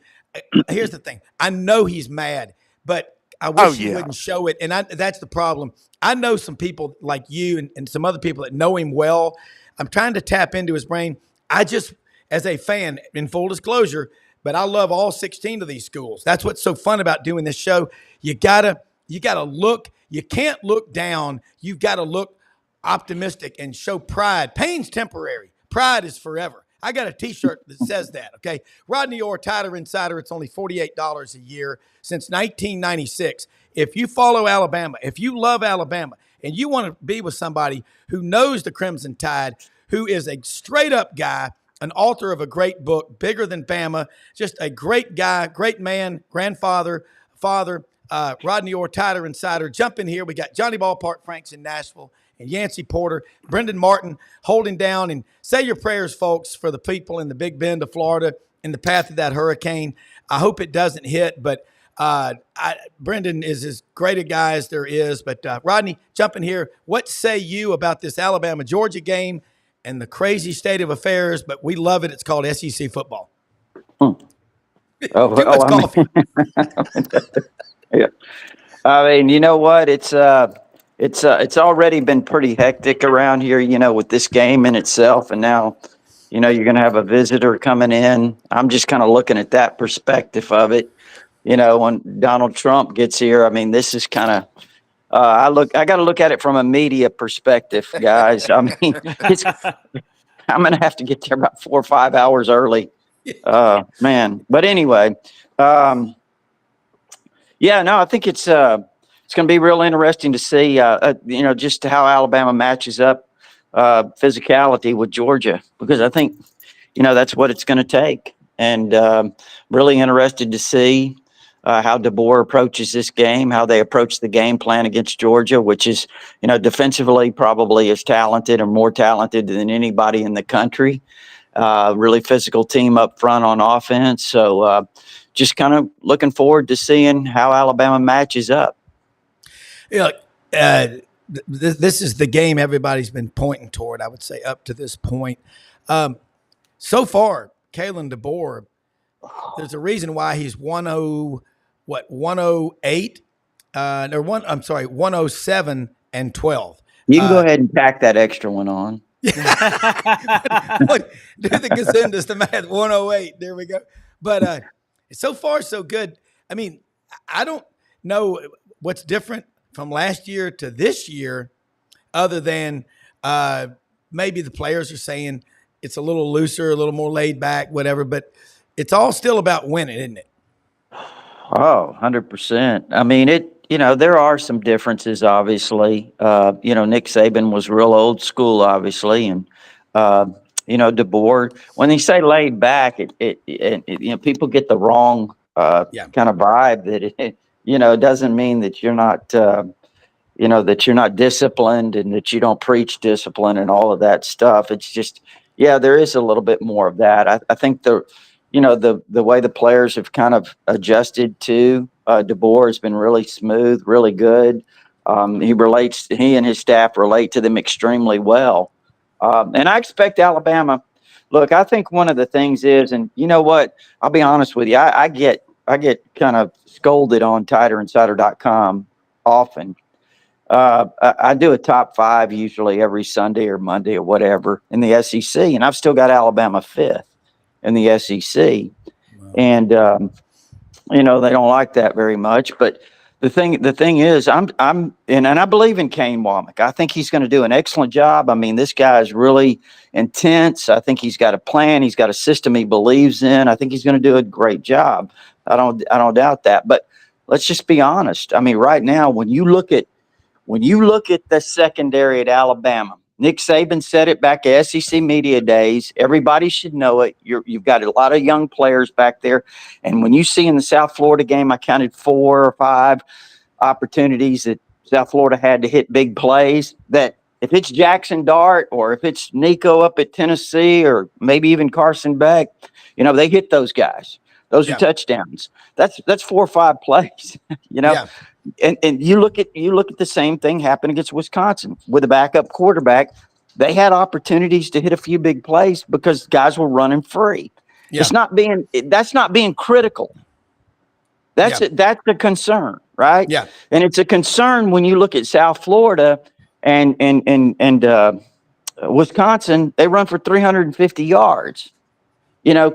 Here's the thing. I know he's mad, but I wish he wouldn't show it. And that's the problem. I know some people like you and some other people that know him well. I'm trying to tap into his brain. I just, as a fan, in full disclosure, but I love all 16 of these schools. That's what's so fun about doing this show. You gotta look. You can't look down. You've got to look optimistic and show pride. Pain's temporary. Pride is forever. I got a T-shirt that says that, okay? Rodney Orr, Tighter Insider, it's only $48 a year since 1996. If you follow Alabama, if you love Alabama, and you want to be with somebody who knows the Crimson Tide, who is a straight-up guy, an author of a great book, Bigger Than Bama, just a great guy, great man, grandfather, father, Rodney Orr, Tighter Insider. Jump in here. We got Johnny Ballpark Franks in Nashville and Yancey Porter, Brendan Martin holding down. And say your prayers, folks, for the people in the Big Bend of Florida in the path of that hurricane. I hope it doesn't hit, but Brendan is as great a guy as there is. But Rodney, jump in here. What say you about this Alabama-Georgia game and the crazy state of affairs? But we love it. It's called SEC football. Too much coffee. Yeah, I mean, you know what? It's already been pretty hectic around here, with this game in itself, and now, you're going to have a visitor coming in. I'm just kind of looking at that perspective of it. When Donald Trump gets here, I mean, this is kind I got to look at it from a media perspective, guys. I mean, I'm going to have to get there about 4 or 5 hours early. Man. But anyway, yeah, no, I think it's going to be real interesting to see, just how Alabama matches up physicality with Georgia, because I think, that's what it's going to take. And really interested to see how DeBoer approaches this game, how they approach the game plan against Georgia, which is, defensively probably as talented or more talented than anybody in the country. Really physical team up front on offense. So just kind of looking forward to seeing how Alabama matches up. This is the game everybody's been pointing toward, I would say, up to this point. So far, Kalen DeBoer, there's a reason why he's 108, 107 and 12. You can go ahead and pack that extra one on. Do the Gazindas, the math, 108. There we go. But so far, so good. I mean, I don't know what's different from last year to this year, other than maybe the players are saying it's a little looser, a little more laid back, whatever. But it's all still about winning, isn't it? Oh, 100%. I mean, there are some differences, obviously. Nick Saban was real old school, obviously. And, DeBoer, when they say laid back, people get the wrong kind of vibe that it doesn't mean that you're not, that you're not disciplined and that you don't preach discipline and all of that stuff. It's just, there is a little bit more of that. I think the way the players have kind of adjusted to DeBoer has been really smooth, really good. He and his staff relate to them extremely well. And I expect Alabama. Look, I think one of the things is, and you know what, I'll be honest with you. I get kind of scolded on TighterInsider.com often. I do a top 5 usually every Sunday or Monday or whatever in the SEC, and I've still got Alabama 5th in the SEC. Wow. And they don't like that very much. But the thing is, and I believe in Kane Womack. I think he's going to do an excellent job. I mean, this guy is really intense. I think he's got a plan. He's got a system he believes in. I think he's going to do a great job. I don't doubt that. But let's just be honest. I mean, right now, when you look at the secondary at Alabama, Nick Saban said it back at SEC Media Days. Everybody should know it. You've got a lot of young players back there. And when you see in the South Florida game, I counted 4 or 5 opportunities that South Florida had to hit big plays, that if it's Jackson Dart or if it's Nico up at Tennessee or maybe even Carson Beck, they hit those guys. Those are touchdowns. That's 4 or 5 plays, Yeah. And you look at the same thing happen against Wisconsin with a backup quarterback. They had opportunities to hit a few big plays because guys were running free. Yeah. That's not being critical. That's a concern, right? Yeah. And it's a concern when you look at South Florida and Wisconsin. They run for 350 yards.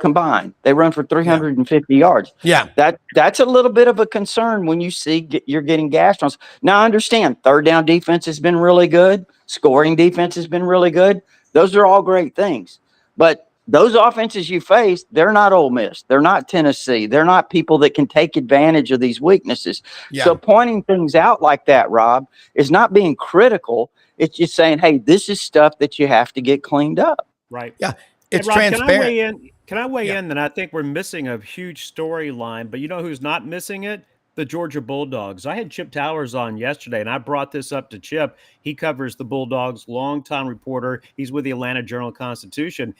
Combined, they run for 350 yards. Yeah, that's a little bit of a concern when you see you're getting gashed on. Now, I understand third down defense has been really good. Scoring defense has been really good. Those are all great things. But those offenses you face, they're not Ole Miss. They're not Tennessee. They're not people that can take advantage of these weaknesses. Yeah. So pointing things out like that, Rob, is not being critical. It's just saying, hey, this is stuff that you have to get cleaned up. Right. Yeah. It's Rob, transparent. Can I weigh in that I think we're missing a huge storyline, but you know who's not missing it? The Georgia Bulldogs. I had Chip Towers on yesterday, and I brought this up to Chip. He covers the Bulldogs, longtime reporter. He's with the Atlanta Journal-Constitution.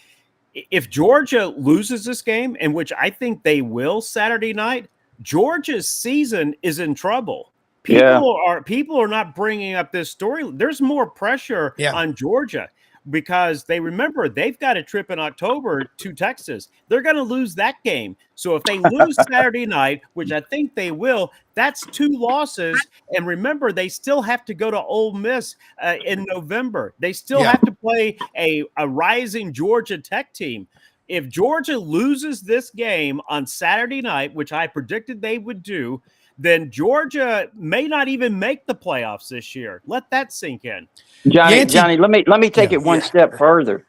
If Georgia loses this game, in which I think they will Saturday night, Georgia's season is in trouble. People are not bringing up this story. There's more pressure on Georgia, because they've got a trip in October to Texas. They're going to lose that game. So if they lose Saturday night, which I think they will, that's 2 losses. And remember, they still have to go to Ole Miss in November. They still have to play a rising Georgia Tech team. If Georgia loses this game on Saturday night, which I predicted they would do, then Georgia may not even make the playoffs this year. Let that sink in. Johnny, let me take Yeah. it one step further.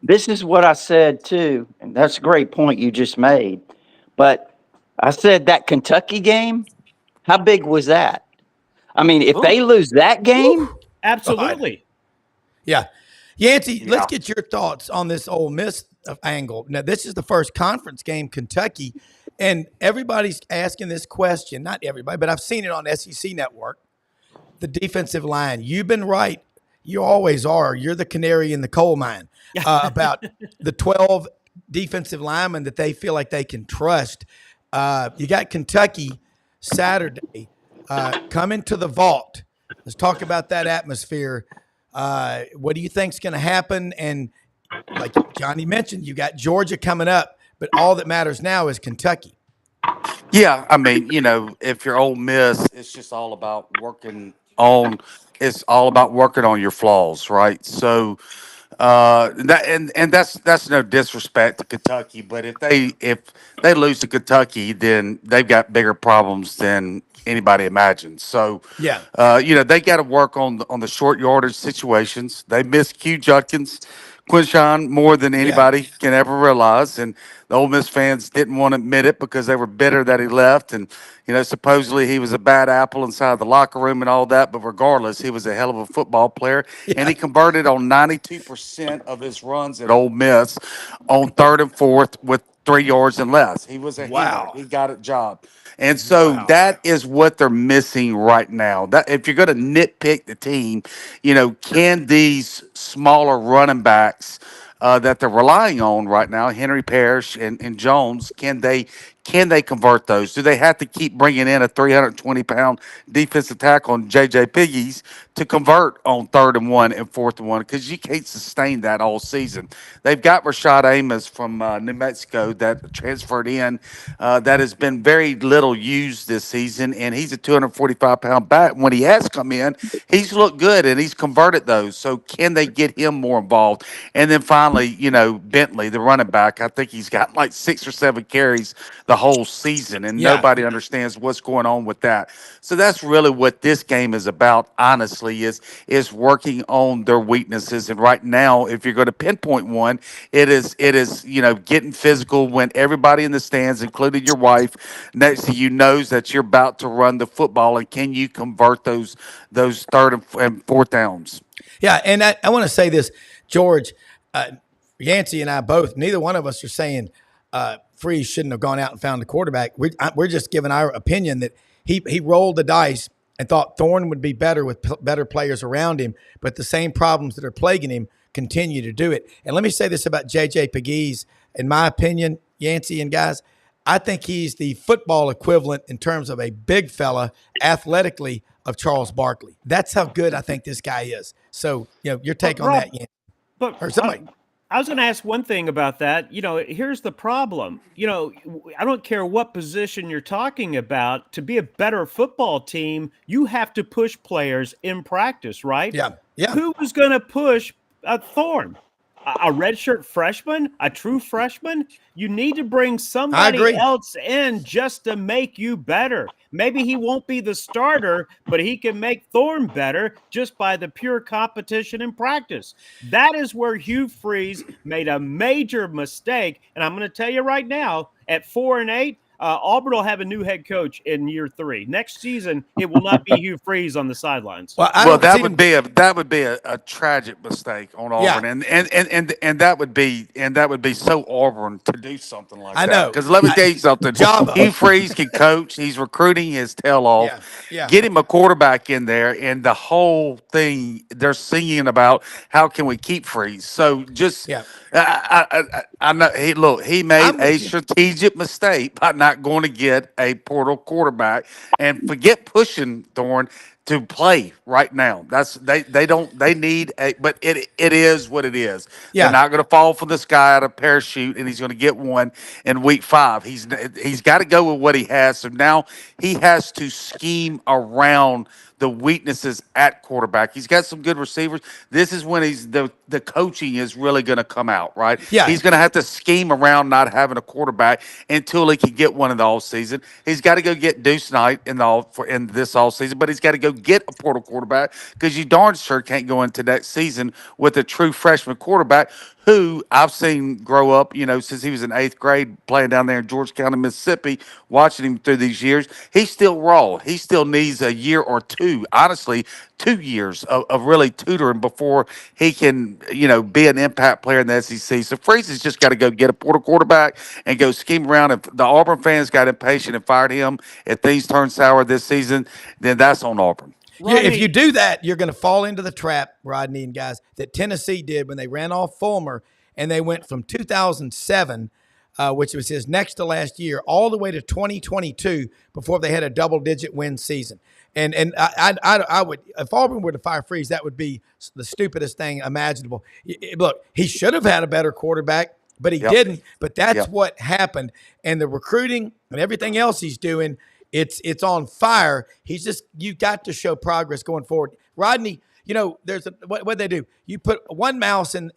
This is what I said too, and that's a great point you just made. But I said that Kentucky game, how big was that? I mean, if Ooh, they lose that game, God. absolutely. Yeah. Yancey, let's Yeah. get your thoughts on this Ole Miss angle. Now, this is the first conference game, Kentucky, and everybody's asking this question. Not everybody, but I've seen it on SEC Network. The defensive line. You've been right. You always are. You're the canary in the coal mine about the 12 defensive linemen that they feel like they can trust. You got Kentucky Saturday coming to the vault. Let's talk about that atmosphere. What do you think's going to happen? And like Johnny mentioned, you got Georgia coming up, but all that matters now is Kentucky. Yeah, I mean, if you're Ole Miss, it's just all about working on. It's all about working on your flaws, right? So and that's no disrespect to Kentucky, but if they lose to Kentucky, then they've got bigger problems than anybody imagined. So, Yeah. they got to work on the short yardage situations. They miss Q Judkins, Quinshawn more than Yeah. anybody can ever realize, and the Ole Miss fans didn't want to admit it because they were bitter that he left, and supposedly he was a bad apple inside the locker room and all that. But regardless, he was a hell of a football player, and Yeah. he converted on 92% of his runs at Ole Miss on third and fourth with 3 yards and less. He was a healer. Wow. He got a job. And so Wow. that is what they're missing right now. That if you're going to nitpick the team, can these smaller running backs that they're relying on right now, Henry Parrish and Jones, can they convert those? Do they have to keep bringing in a 320-pound defensive tackle on J.J. Piggies to convert on 3rd and 1 and 4th and 1? Because you can't sustain that all season. They've got Rashad Amos from New Mexico that transferred in that has been very little used this season, and he's a 245-pound back. When he has come in, he's looked good, and he's converted those. So can they get him more involved? And then finally, Bentley, the running back, I think he's got like 6 or 7 carries the whole season, and Yeah. nobody understands what's going on with that. So that's really what this game is about, honestly, is working on their weaknesses. And right now, if you're going to pinpoint one, it is getting physical when everybody in the stands, including your wife, next to you knows that you're about to run the football, and can you convert those third and fourth downs? Yeah. And I want to say this, George, Yancey and I both, neither one of us are saying Freeze shouldn't have gone out and found the quarterback. We're just giving our opinion that he rolled the dice and thought Thorne would be better with better players around him, but the same problems that are plaguing him continue to do it. And let me say this about J.J. Pegues. In my opinion, Yancey and guys, I think he's the football equivalent in terms of a big fella athletically of Charles Barkley. That's how good I think this guy is. So, your take on Rob, that, Yancey. But Or somebody. I was going to ask one thing about that. Here's the problem. I don't care what position you're talking about. To be a better football team, you have to push players in practice, right? Yeah. Yeah. Who is going to push Thorne? A redshirt freshman? A true freshman? You need to bring somebody agree. else in just to make you better. Maybe he won't be the starter, but he can make Thorne better just by the pure competition in practice. That is where Hugh Freeze made a major mistake. And I'm going to tell you right now, at 4-8, Auburn will have a new head coach in year 3. Next season, it will not be Hugh Freeze on the sidelines. Well, That would be a tragic mistake on Yeah. Auburn, and that would be so Auburn to do something like I that. know. Because let me tell you something, Java. Hugh Freeze can coach. He's recruiting his tail off. Yeah. Yeah. Get him a quarterback in there, and the whole thing they're singing about how can we keep Freeze. So just Yeah. I know he made I'm a with you. strategic mistake by not going to get a portal quarterback and forget pushing Thorne. to play right now. They need a, but it is what it is. They're Yeah. not going to fall from the sky out of parachute, and he's going to get one in week 5. He's got to go with what he has. So now he has to scheme around the weaknesses at quarterback. He's got some good receivers. This is when the coaching is really going to come out, right? Yeah. He's going to have to scheme around not having a quarterback until he can get one in the all season. He's got to go get Deuce Knight in this all season, but he's got to go get a portal quarterback because you darn sure can't go into that season with a true freshman quarterback who I've seen grow up, since he was in 8th grade playing down there in George County, Mississippi, watching him through these years. He's still raw. He still needs a year or two, honestly, 2 years of really tutoring before he can, be an impact player in the SEC. So Freeze has just got to go get a portal quarterback and go scheme around. If the Auburn fans got impatient and fired him, if things turn sour this season, then that's on Auburn. Yeah, if you do that, you're going to fall into the trap, Rodney and guys, that Tennessee did when they ran off Fulmer and they went from 2007, which was his next to last year, all the way to 2022 before they had a double-digit win season. And I would, if Auburn were to fire Freeze, that would be the stupidest thing imaginable. Look, he should have had a better quarterback, but he didn't. But that's what happened. And the recruiting and everything else he's doing, it's on fire. You've got to show progress going forward. Rodney, there's what they do. You put one mouse in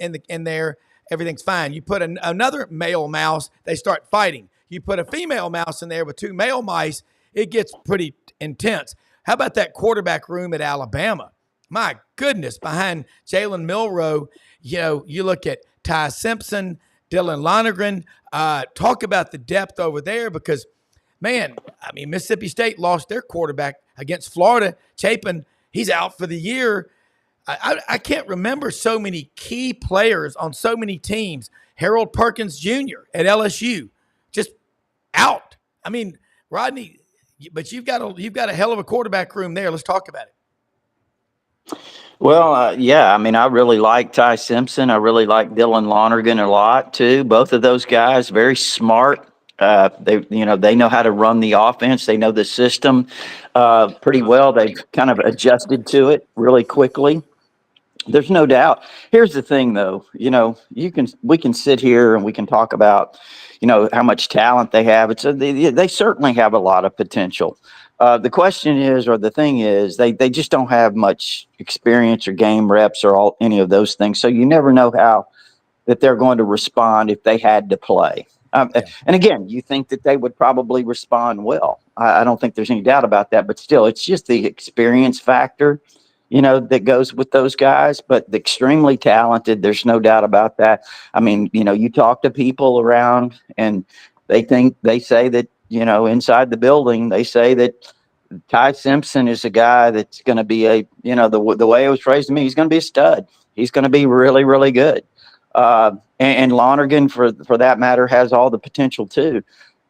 there, everything's fine. You put another male mouse, they start fighting. You put a female mouse in there with 2 male mice, it gets pretty intense. How about that quarterback room at Alabama? My goodness, behind Jalen Milroe, you look at Ty Simpson, Dylan Lonergan. Talk about the depth over there because, man, Mississippi State lost their quarterback against Florida. Chapin, he's out for the year. I can't remember so many key players on so many teams. Harold Perkins Jr. at LSU, just out. Rodney, but you've got a hell of a quarterback room there. Let's talk about it. Well, I really like Ty Simpson. I really like Dylan Lonergan a lot too. Both of those guys, very smart. They know how to run the offense. They know the system pretty well. They've kind of adjusted to it really quickly. There's no doubt. Here's the thing, though. We can sit here and we can talk about, how much talent they have. They certainly have a lot of potential. The question is, or the thing is, they just don't have much experience or game reps or any of those things. So you never know how that they're going to respond if they had to play. And again, you think that they would probably respond well. I don't think there's any doubt about that. But still, it's just the experience factor, that goes with those guys. But the extremely talented, there's no doubt about that. You talk to people around and they say that, inside the building, they say that Ty Simpson is a guy that's going to be the way it was phrased to me, he's going to be a stud. He's going to be really, really good. And Lonergan, for that matter, has all the potential too.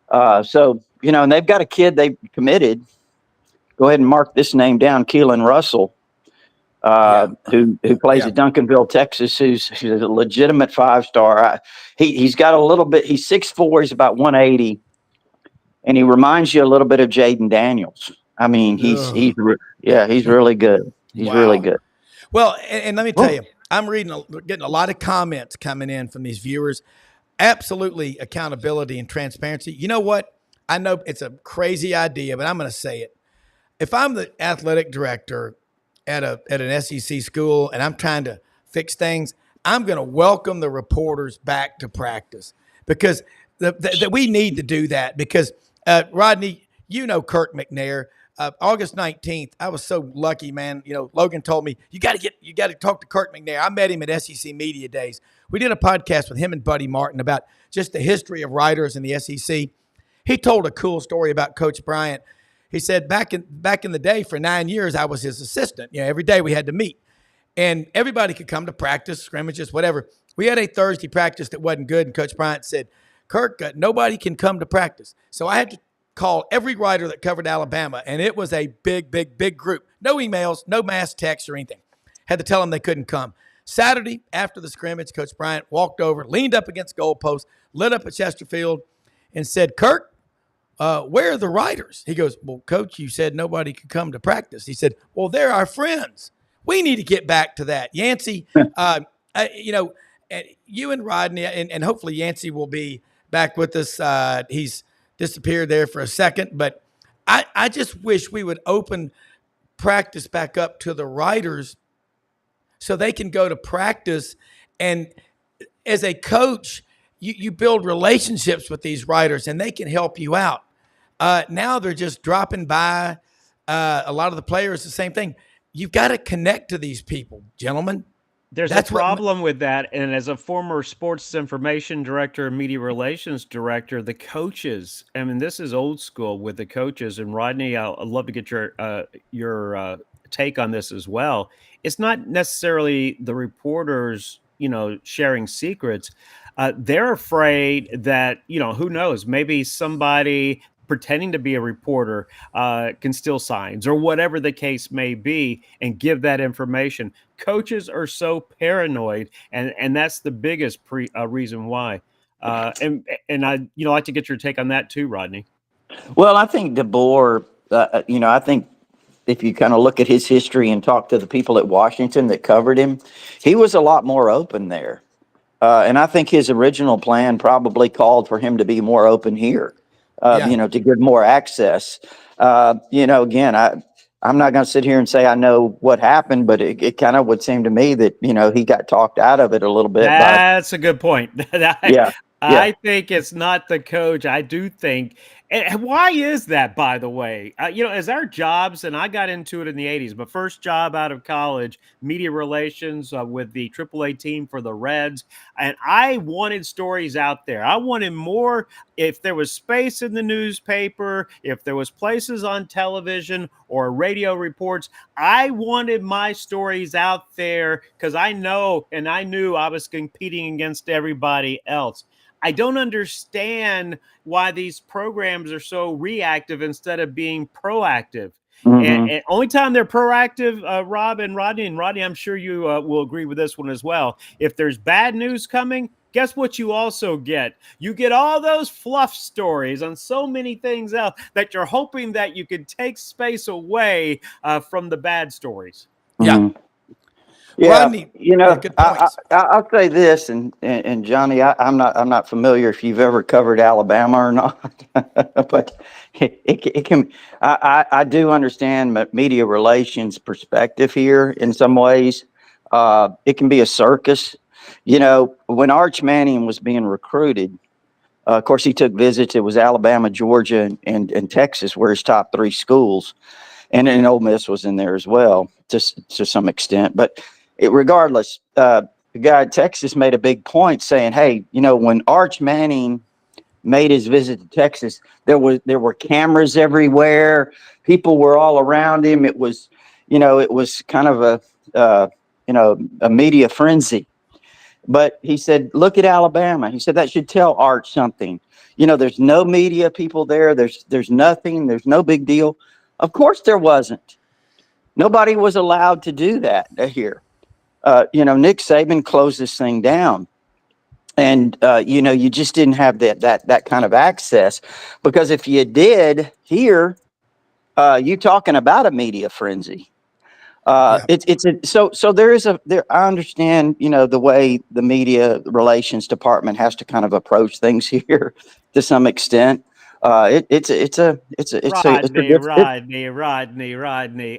And they've got a kid they committed. Go ahead and mark this name down, Keelan Russell, who plays at Duncanville, Texas, who's a legitimate 5-star. He's got a little bit. He's 6'4", he's about 180, and he reminds you a little bit of Jaden Daniels. He's really good. He's really good. Well, and let me tell you, I'm getting a lot of comments coming in from these viewers. Absolutely accountability and transparency. You know what? I know it's a crazy idea, but I'm going to say it. If I'm the athletic director at an SEC school and I'm trying to fix things, I'm going to welcome the reporters back to practice because that we need to do that because Rodney, Kirk McNair, August 19th, I was so lucky, man. Logan told me, you got to talk to Kirk McNair. I met him at SEC Media Days. We did a podcast with him and Buddy Martin about just the history of writers in the SEC. He told a cool story about Coach Bryant. He said back in the day for 9 years, I was his assistant. Every day we had to meet. And everybody could come to practice, scrimmages, whatever. We had a Thursday practice that wasn't good, and Coach Bryant said, Kirk, nobody can come to practice. So I had to call every writer that covered Alabama, and it was a big, big, big group. No emails, no mass texts or anything. Had to tell them they couldn't come. Saturday, after the scrimmage, Coach Bryant walked over, leaned up against the goalpost, lit up at Chesterfield, and said, Kirk, where are the writers? He goes, well, coach, you said nobody could come to practice. He said, well, they're our friends. We need to get back to that. Yancey, you know, you and Rodney, and hopefully Yancey will be back with us. He's disappeared there for a second, but I just wish we would open practice back up to the writers so they can go to practice. And as a coach, you build relationships with these writers and they can help you out. Now they're just dropping by. A lot of the players, the same thing. You've got to connect to these people, gentlemen. There's a problem with that. And as a former sports information director and media relations director, the coaches, I mean, this is old school with the coaches. And Rodney, I'd love to get your take on this as well. It's not necessarily the reporters, sharing secrets. They're afraid that, who knows, maybe somebody pretending to be a reporter can steal signs or whatever the case may be and give that information. Coaches are so paranoid, and that's the biggest reason why. And I like to get your take on that too, Rodney. Well, I think DeBoer, I think if you kind of look at his history and talk to the people at Washington that covered him, he was a lot more open there. And I think his original plan probably called for him to be more open here. To get more access. Again, I'm not going to sit here and say I know what happened, but it kind of would seem to me that, he got talked out of it a little bit. That's a good point. Yeah. I think it's not the coach. I do think. And why is that, by the way? As our jobs, and I got into it in the 80s, my first job out of college, media relations with the AAA team for the Reds. And I wanted stories out there. I wanted more. If there was space in the newspaper, if there was places on television or radio reports, I wanted my stories out there because I knew I was competing against everybody else. I don't understand why these programs are so reactive instead of being proactive. Mm-hmm. And only time they're proactive, Rob and Rodney, I'm sure you will agree with this one as well. If there's bad news coming, guess what you also get? You get all those fluff stories on so many things else that you're hoping that you could take space away from the bad stories. Yeah. Mm-hmm. Yeah, Rodney, good points. I'll say this, and Johnny, I'm not familiar if you've ever covered Alabama or not, but it can. I do understand media relations perspective here in some ways. It can be a circus. When Arch Manning was being recruited, of course he took visits. It was Alabama, Georgia, and Texas were his top three schools, and Ole Miss was in there as well, just to some extent, but. Regardless, the guy at Texas made a big point saying, hey, when Arch Manning made his visit to Texas, there were cameras everywhere. People were all around him. It was kind of a media frenzy. But he said, look at Alabama. He said that should tell Arch something. There's no media people there. There's nothing. There's no big deal. Of course there wasn't. Nobody was allowed to do that here. Nick Saban closed this thing down, and you just didn't have that kind of access, because if you did here, you talking about a media frenzy. So there is I understand the way the media relations department has to kind of approach things here to some extent. Rodney.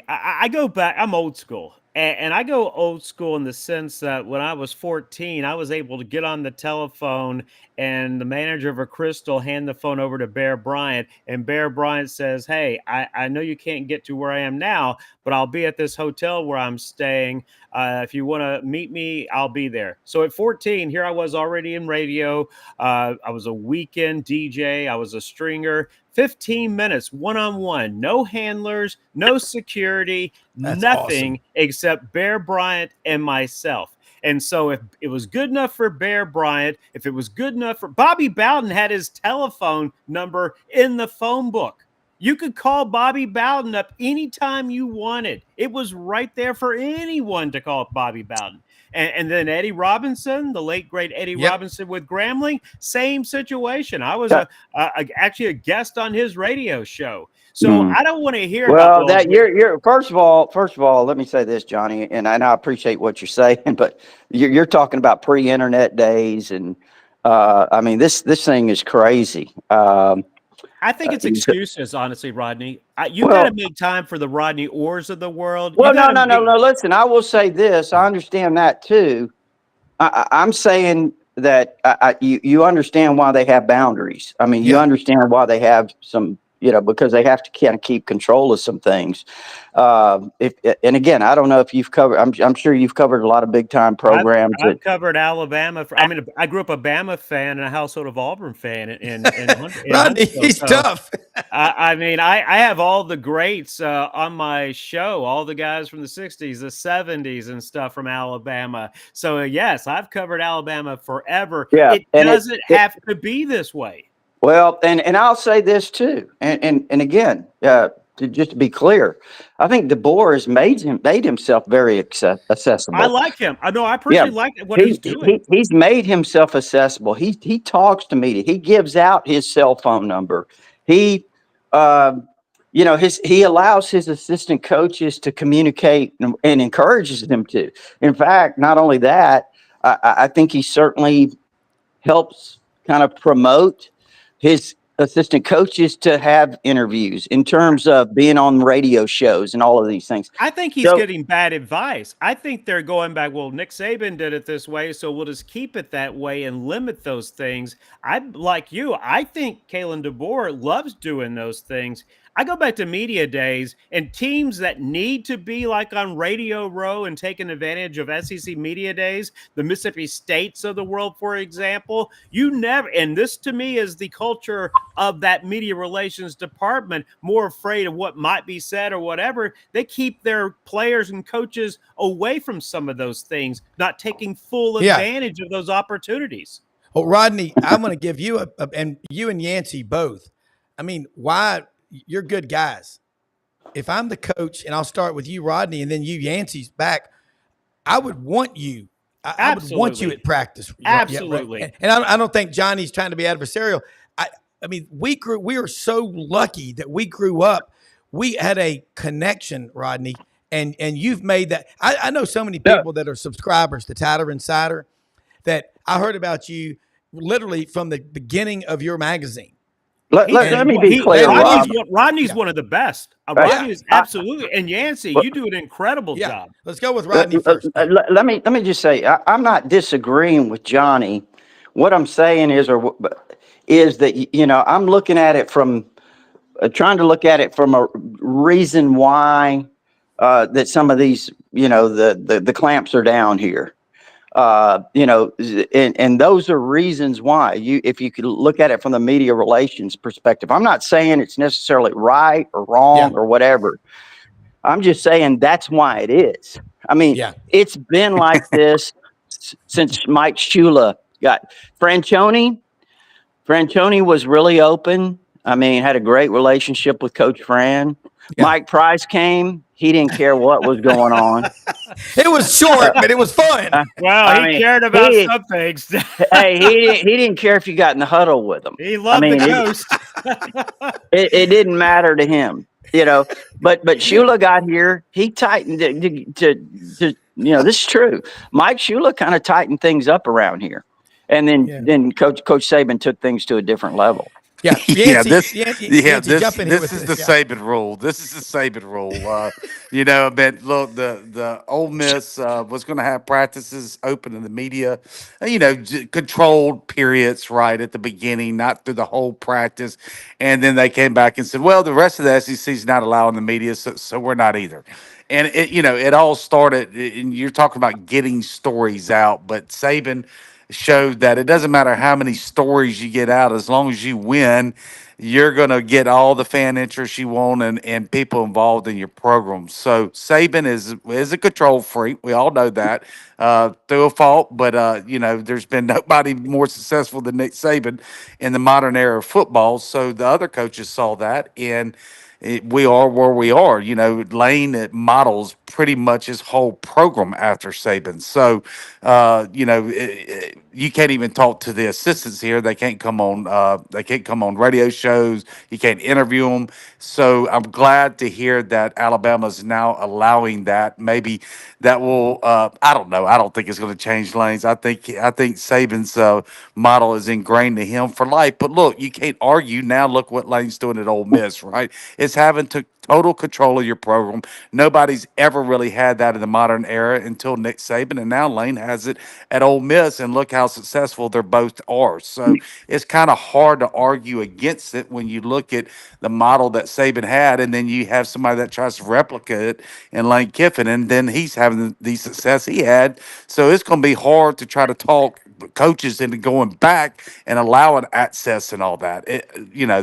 I go back. I'm old school. And I go old school in the sense that when I was 14, I was able to get on the telephone and the manager of a Crystal hand the phone over to Bear Bryant. And Bear Bryant says, hey, I know you can't get to where I am now, but I'll be at this hotel where I'm staying. If you want to meet me, I'll be there. So at 14, here I was already in radio. I was a weekend DJ. I was a stringer. 15 minutes, one-on-one, no handlers, no security, That's nothing awesome. except Bear Bryant and myself. And so if it was good enough for Bear Bryant, if it was good enough for Bobby Bowden, had his telephone number in the phone book. You could call Bobby Bowden up anytime you wanted. It was right there for anyone to call Bobby Bowden. And then Eddie Robinson, the late great Eddie Robinson with Grambling, same situation. I was actually a guest on his radio show. So I don't want to hear about that you're first of all, let me say this, Johnny, and I appreciate what you're saying, but you're talking about pre-internet days, and I mean this thing is crazy. I think it's excuses, honestly, Rodney. You got to make time for the Rodney Orrs of the world. Well, no. Listen, I will say this. I understand that too. I'm saying that you understand why they have boundaries. I mean, you understand why they have some, because they have to kind of keep control of some things. And again, I don't know if you've covered. I'm sure you've covered a lot of big time programs. I've covered Alabama. I grew up a Bama fan and a household of Auburn fan. In Rodney, he's tough. I have all the greats on my show, all the guys from the 60s, the 70s and stuff from Alabama. So yes, I've covered Alabama forever. Yeah, it doesn't have to be this way. Well, and I'll say this too, and again, just to be clear, I think DeBoer has made himself very accessible. I like him. I know. I personally like what he's doing. He's made himself accessible. He talks to media. He gives out his cell phone number. He allows his assistant coaches to communicate and encourages them to. In fact, not only that, I think he certainly helps kind of promote his assistant coaches to have interviews in terms of being on radio shows and all of these things. I think he's getting bad advice. I think they're going back, well, Nick Saban did it this way, so we'll just keep it that way and limit those things. Like you, I think Kalen DeBoer loves doing those things. I go back to media days and teams that need to be like on Radio Row and taking advantage of SEC media days, the Mississippi States of the world, for example, and this to me is the culture of that media relations department, more afraid of what might be said or whatever. They keep their players and coaches away from some of those things, not taking full advantage of those opportunities. Well, Rodney, I'm going to give you and you and Yancey both. I mean, why? You're good guys. If I'm the coach, and I'll start with you, Rodney, and then you, Yancey's back, I would want you. I would want you at practice. Absolutely. Yeah, right? And I don't think Johnny's trying to be adversarial. I mean, we are so lucky that we grew up. We had a connection, Rodney, and you've made that. I know so many people that are subscribers to Tatter Insider that I heard about you literally from the beginning of your magazine. Let me be clear. Rodney's one of the best. Rodney is absolutely. And Yancey, you do an incredible job. Let's go with Rodney first. Let me just say, I'm not disagreeing with Johnny. What I'm saying is that I'm looking at it from trying to look at it from a reason why that some of these the clamps are down here. And those are reasons why if you could look at it from the media relations perspective. I'm not saying it's necessarily right or wrong or whatever. I'm just saying that's why it is. I mean, it's been like this since Mike Shula got Franchione. Franchione was really open. I mean, had a great relationship with Coach Fran. Mike Price came. He didn't care what was going on. It was short, but it was fun. He cared about some things. Hey, he didn't care if you got in the huddle with him. He loved the coast. It didn't matter to him, But Shula got here. He tightened to this is true. Mike Shula kind of tightened things up around here, and then Coach Saban took things to a different level. Yeah, this is the Saban rule. This is the Saban rule. But look, the Ole Miss was going to have practices open in the media, controlled periods right at the beginning, not through the whole practice, and then they came back and said, well, the rest of the SEC is not allowing the media, so we're not either. And it all started. And you're talking about getting stories out, but Saban showed that it doesn't matter how many stories you get out, as long as you win, you're going to get all the fan interest you want and people involved in your program. So Saban is a control freak. We all know that through a fault, but there's been nobody more successful than Nick Saban in the modern era of football. So the other coaches saw that, and we are where we are. You know, Lane models pretty much his whole program after Saban. So, you can't even talk to the assistants here. They can't come on. They can't come on radio shows. You can't interview them. So I'm glad to hear that Alabama's now allowing that. Maybe that will. I don't know. I don't think it's going to change Lane's. I think Saban's model is ingrained to him for life. But look, you can't argue now. Look what Lane's doing at Ole Miss, right? It's having to total control of your program. Nobody's ever really had that in the modern era until Nick Saban, and now Lane has it at Ole Miss, and look how successful they're both are. So it's kind of hard to argue against it when you look at the model that Saban had, and then you have somebody that tries to replicate it in Lane Kiffin, and then he's having the success he had. So it's going to be hard to try to talk coaches into going back and allowing access and all that.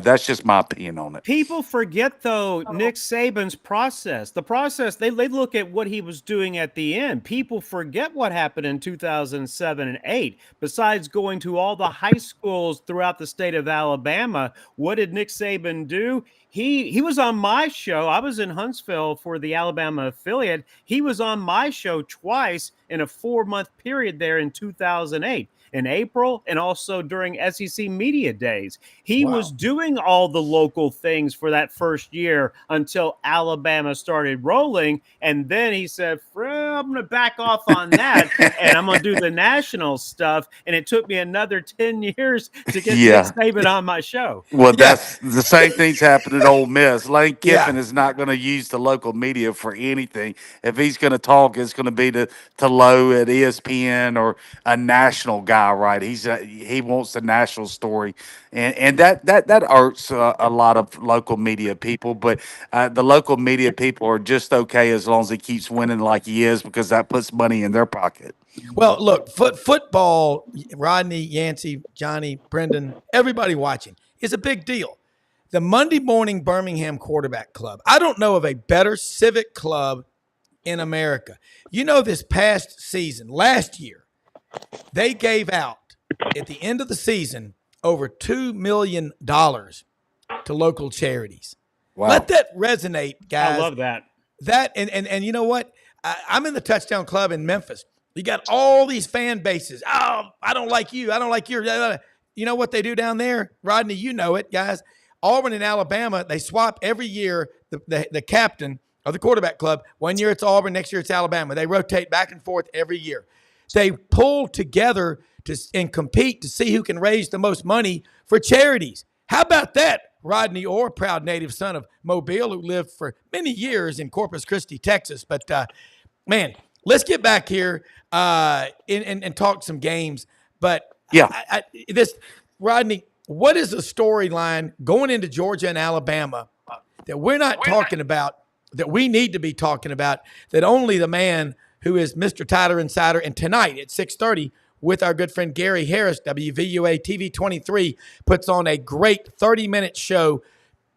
That's just my opinion on it. People forget, though, Nick Saban's process. The process, they look at what he was doing at the end. People forget what happened in 2007 and 8. Besides going to all the high schools throughout the state of Alabama, what did Nick Saban do? He was on my show. I was in Huntsville for the Alabama affiliate. He was on my show twice in a 4-month period there in 2008. In April and also during SEC Media Days. He was doing all the local things for that first year until Alabama started rolling. And then he said, I'm going to back off on that and I'm going to do the national stuff. And it took me another 10 years to get Nick Saban on my show. Well, that's the same thing's happened at Ole Miss. Lane Kiffin Yeah. is not going to use the local media for anything. If he's going to talk, it's going to be to Lowe at ESPN or a national guy, right? He wants the national story, and that hurts a lot of local media people. But the local media people are just okay as long as he keeps winning like he is, because that puts money in their pocket. Well, look, football, Rodney, Yancey, Johnny, Brendan, everybody watching, is a big deal. The Monday Morning Birmingham Quarterback Club. I don't know of a better civic club in America. You know, this past season, last year, they gave out at the end of the season over $2 million to local charities. Wow. Let that resonate, guys. I love that. That and you know what? I'm in the Touchdown Club in Memphis. You got all these fan bases. Oh, I don't like you. I don't like your. You know what they do down there, Rodney? You know it, guys. Auburn and Alabama, they swap every year the captain of the quarterback club. 1 year it's Auburn, next year it's Alabama. They rotate back and forth every year. They pull together and compete to see who can raise the most money for charities. How about that, Rodney Orr, proud native son of Mobile, who lived for many years in Corpus Christi, Texas. But, man, let's get back here and talk some games. But, yeah, Rodney, what is the storyline going into Georgia and Alabama that we're not talking about, that we need to be talking about, that only the man who is Mr. Tyler Insider, and tonight at 6:30 with our good friend Gary Harris, WVUA TV 23, puts on a great 30-minute show.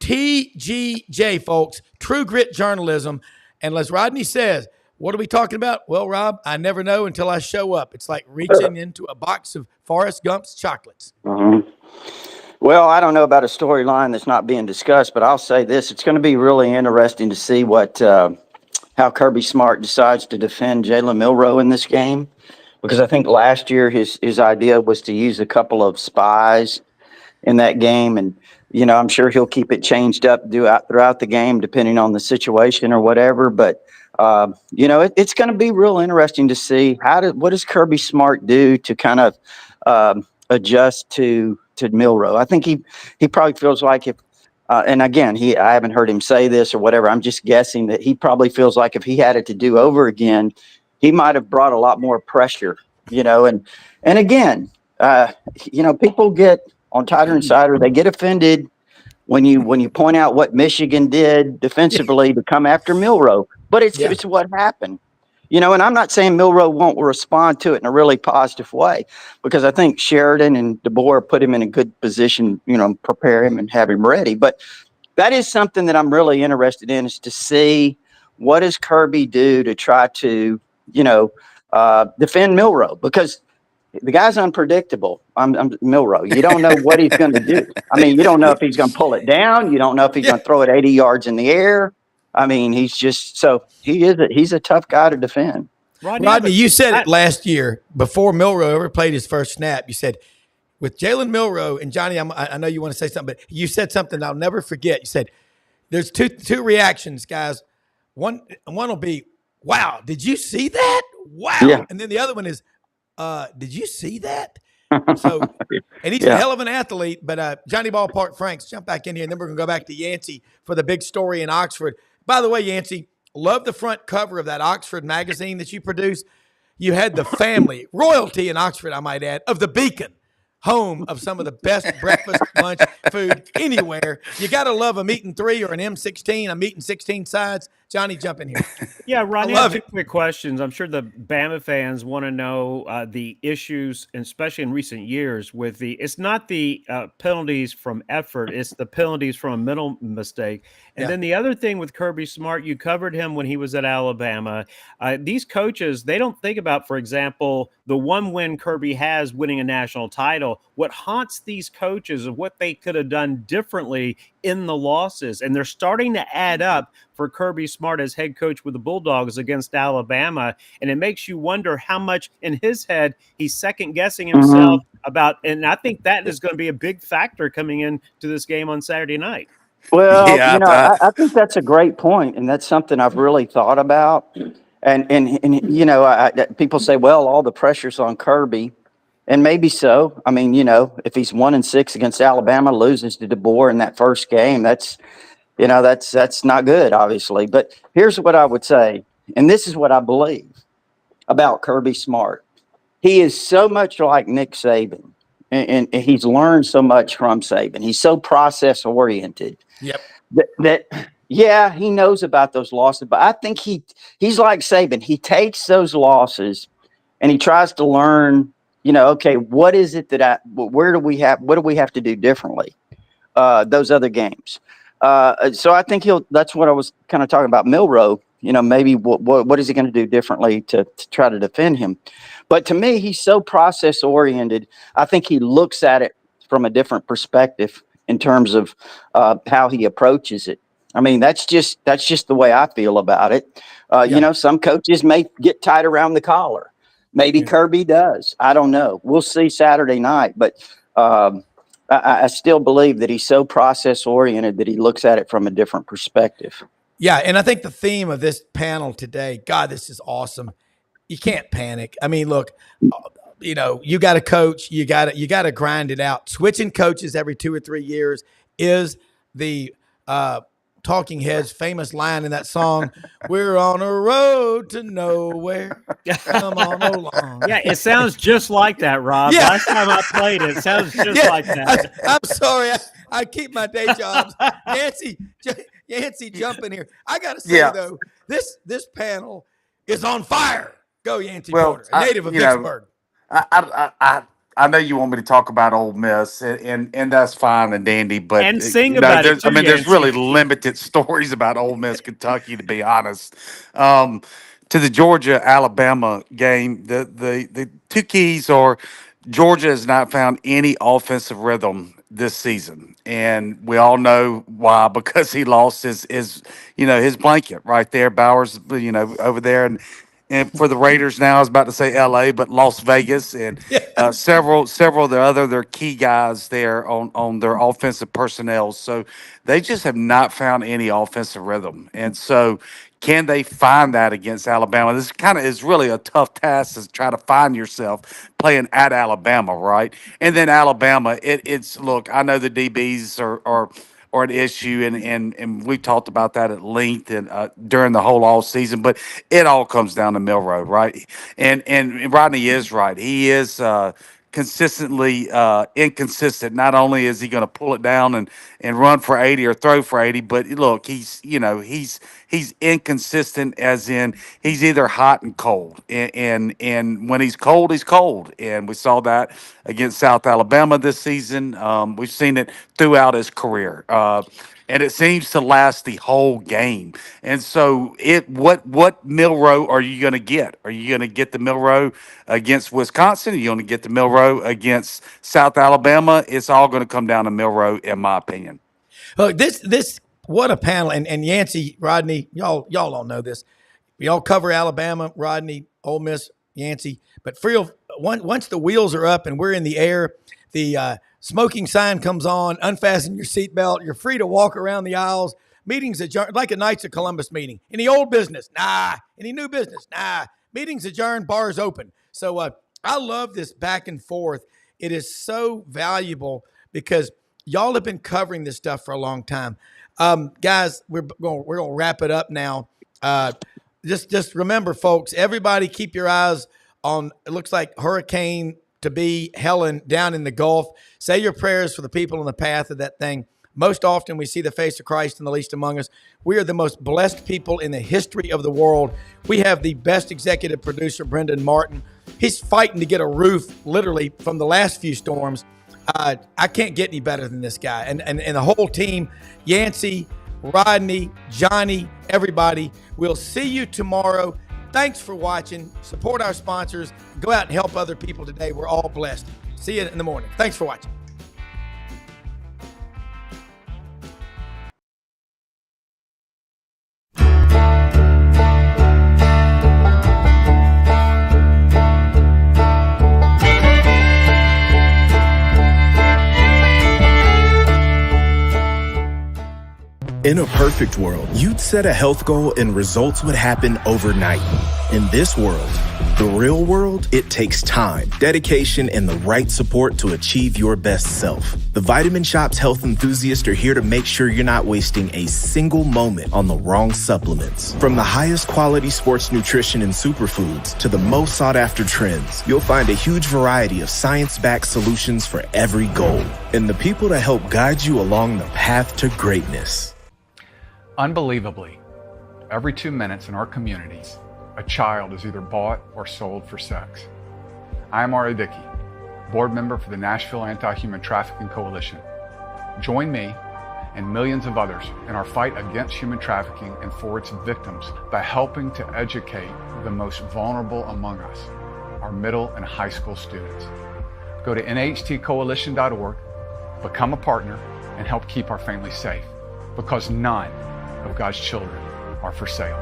TGJ, folks, True Grit Journalism. And as Rodney says, what are we talking about? Well, Rob, I never know until I show up. It's like reaching into a box of Forrest Gump's chocolates. Mm-hmm. Well, I don't know about a storyline that's not being discussed, but I'll say this. It's going to be really interesting to see how Kirby Smart decides to defend Jalen Milroe in this game, because I think last year his idea was to use a couple of spies in that game, and I'm sure he'll keep it changed up throughout the game depending on the situation or whatever. But it's going to be real interesting to see what does Kirby Smart do to kind of adjust to Milroe. I think he probably feels like if. And again, I haven't heard him say this or whatever. I'm just guessing that he probably feels like if he had it to do over again, he might have brought a lot more pressure, and again, people get on Tyler Insider, they get offended when you point out what Michigan did defensively to come after Milroe, but it's what happened. And I'm not saying Milroe won't respond to it in a really positive way, because I think Sheridan and DeBoer put him in a good position, prepare him and have him ready. But that is something that I'm really interested in, is to see what does Kirby do to try to, defend Milroe, because The guy's unpredictable. I'm Milrow. You don't know what he's going to do. I mean, you don't know if he's going to pull it down. You don't know if he's Yeah. going to throw it 80 yards in the air. I mean, he's a tough guy to defend. Rodney, you said it last year before Milrow ever played his first snap. You said, with Jalen Milrow and Johnny, I know you want to say something, but you said something I'll never forget. You said, there's two reactions, guys. One will be, wow, did you see that? Wow. Yeah. And then the other one is, did you see that? So, and he's a Yeah. hell of an athlete. But Johnny Ballpark Franks, jump back in here, and then we're going to go back to Yancey for the big story in Oxford. By the way, Yancey, love the front cover of that Oxford magazine that you produced. You had the family, royalty in Oxford, I might add, of the Beacon, home of some of the best breakfast, lunch, food anywhere. You got to love a meat and 3 or an M16, a meat and 16 sides. Johnny, jump in here. Yeah, Ronnie, I I love have two it. quick questions. I'm sure the Bama fans want to know the issues, and especially in recent years, with it's not the penalties from effort, it's the penalties from a mental mistake. And Yeah. then the other thing with Kirby Smart, you covered him when he was at Alabama. These coaches, they don't think about, for example, the one win Kirby has, winning a national title. What haunts these coaches is what they could have done differently in the losses. And they're starting to add up for Kirby Smart as head coach with the Bulldogs against Alabama. And it makes you wonder how much in his head he's second guessing himself about. And I think that is going to be a big factor coming into this game on Saturday night. Well, Yeah, I think that's a great point, and that's something I've really thought about. And people say, well, all the pressure's on Kirby, and maybe so. I mean, if he's 1-6 against Alabama, loses to DeBoer in that first game, that's not good, obviously. But here's what I would say, and this is what I believe about Kirby Smart. He is so much like Nick Saban, and he's learned so much from Saban. He's so process oriented. Yep. Yeah, he knows about those losses, but I think he's like Saban. He takes those losses and he tries to learn, okay, what is it what do we have to do differently? Those other games. So I think that's what I was kind of talking about Milrow, maybe what is he going to do differently to try to defend him? But to me, he's so process oriented. I think he looks at it from a different perspective in terms of how he approaches it. I mean, that's just the way I feel about it. Some coaches may get tight around the collar. Maybe Kirby does. I don't know. We'll see Saturday night. But I still believe that he's so process oriented that he looks at it from a different perspective. Yeah, and I think the theme of this panel today, God, this is awesome. You can't panic. I mean, look, you got to coach. You got to grind it out. Switching coaches every 2 or 3 years is the Talking Heads' famous line in that song. We're on a road to nowhere. Come on along. Yeah, it sounds just like that, Rob. Yeah. Last time I played it, it sounds just like that. I'm sorry. I keep my day jobs. Yancey, jump in here. I got to say, though, this panel is on fire. Go, Yancey Porter, a native of Vicksburg. I know you want me to talk about Ole Miss, and that's fine and dandy, but and sing about it. Too, there's really limited stories about Ole Miss, Kentucky, to be honest. To the Georgia Alabama game, the two keys are Georgia has not found any offensive rhythm this season, and we all know why, because he lost his blanket right there, Bowers, over there, and for the Raiders now, I was about to say L.A., but Las Vegas, and several of their key guys there on their offensive personnel. So they just have not found any offensive rhythm, and so can they find that against Alabama? This kind of is really a tough task to try to find yourself playing at Alabama, right? And then Alabama, it's look. I know the DBs are an issue, and we talked about that at length and during the whole all season. But it all comes down to Milrow, right? And Rodney is right. He is consistently inconsistent. Not only is he going to pull it down and run for 80 or throw for 80, but look, he's inconsistent, as in he's either hot and cold, and when he's cold, and we saw that against South Alabama this season. We've seen it throughout his career. and it seems to last the whole game. And so, what Milrow are you going to get? Are you going to get the Milrow against Wisconsin? Are you going to get the Milrow against South Alabama? It's all going to come down to Milrow, in my opinion. Look, this what a panel, and Yancey, Rodney, y'all all know this. Y'all cover Alabama, Rodney, Ole Miss, Yancey, but for real, once the wheels are up and we're in the air, the smoking sign comes on, unfasten your seatbelt, you're free to walk around the aisles. Meetings adjourned, like a Knights of Columbus meeting. Any old business? Nah. Any new business? Nah. Meetings adjourned, bars open. So I love this back and forth. It is so valuable because y'all have been covering this stuff for a long time. Guys, we're gonna wrap it up now. Just remember, folks, everybody keep your eyes on, it looks like Hurricane to be Helen down in the Gulf. Say your prayers for the people in the path of that thing. Most often we see the face of Christ in the least among us. We are the most blessed people in the history of the world. We have the best executive producer, Brendan Martin. He's fighting to get a roof literally from the last few storms. I can't get any better than this guy. And the whole team, Yancey, Rodney, Johnny, everybody. We'll see you tomorrow. Thanks for watching. Support our sponsors. Go out and help other people today. We're all blessed. See you in the morning. Thanks for watching. In a perfect world, you'd set a health goal and results would happen overnight. In this world, the real world, it takes time, dedication, and the right support to achieve your best self. The Vitamin Shop's health enthusiasts are here to make sure you're not wasting a single moment on the wrong supplements. From the highest quality sports nutrition and superfoods to the most sought after trends, you'll find a huge variety of science-backed solutions for every goal. And the people to help guide you along the path to greatness. Unbelievably, every 2 minutes in our communities, a child is either bought or sold for sex. I am Ari Dickey, board member for the Nashville Anti-Human Trafficking Coalition. Join me and millions of others in our fight against human trafficking and for its victims by helping to educate the most vulnerable among us, our middle and high school students. Go to nhtcoalition.org, become a partner, and help keep our families safe, because none of God's children are for sale.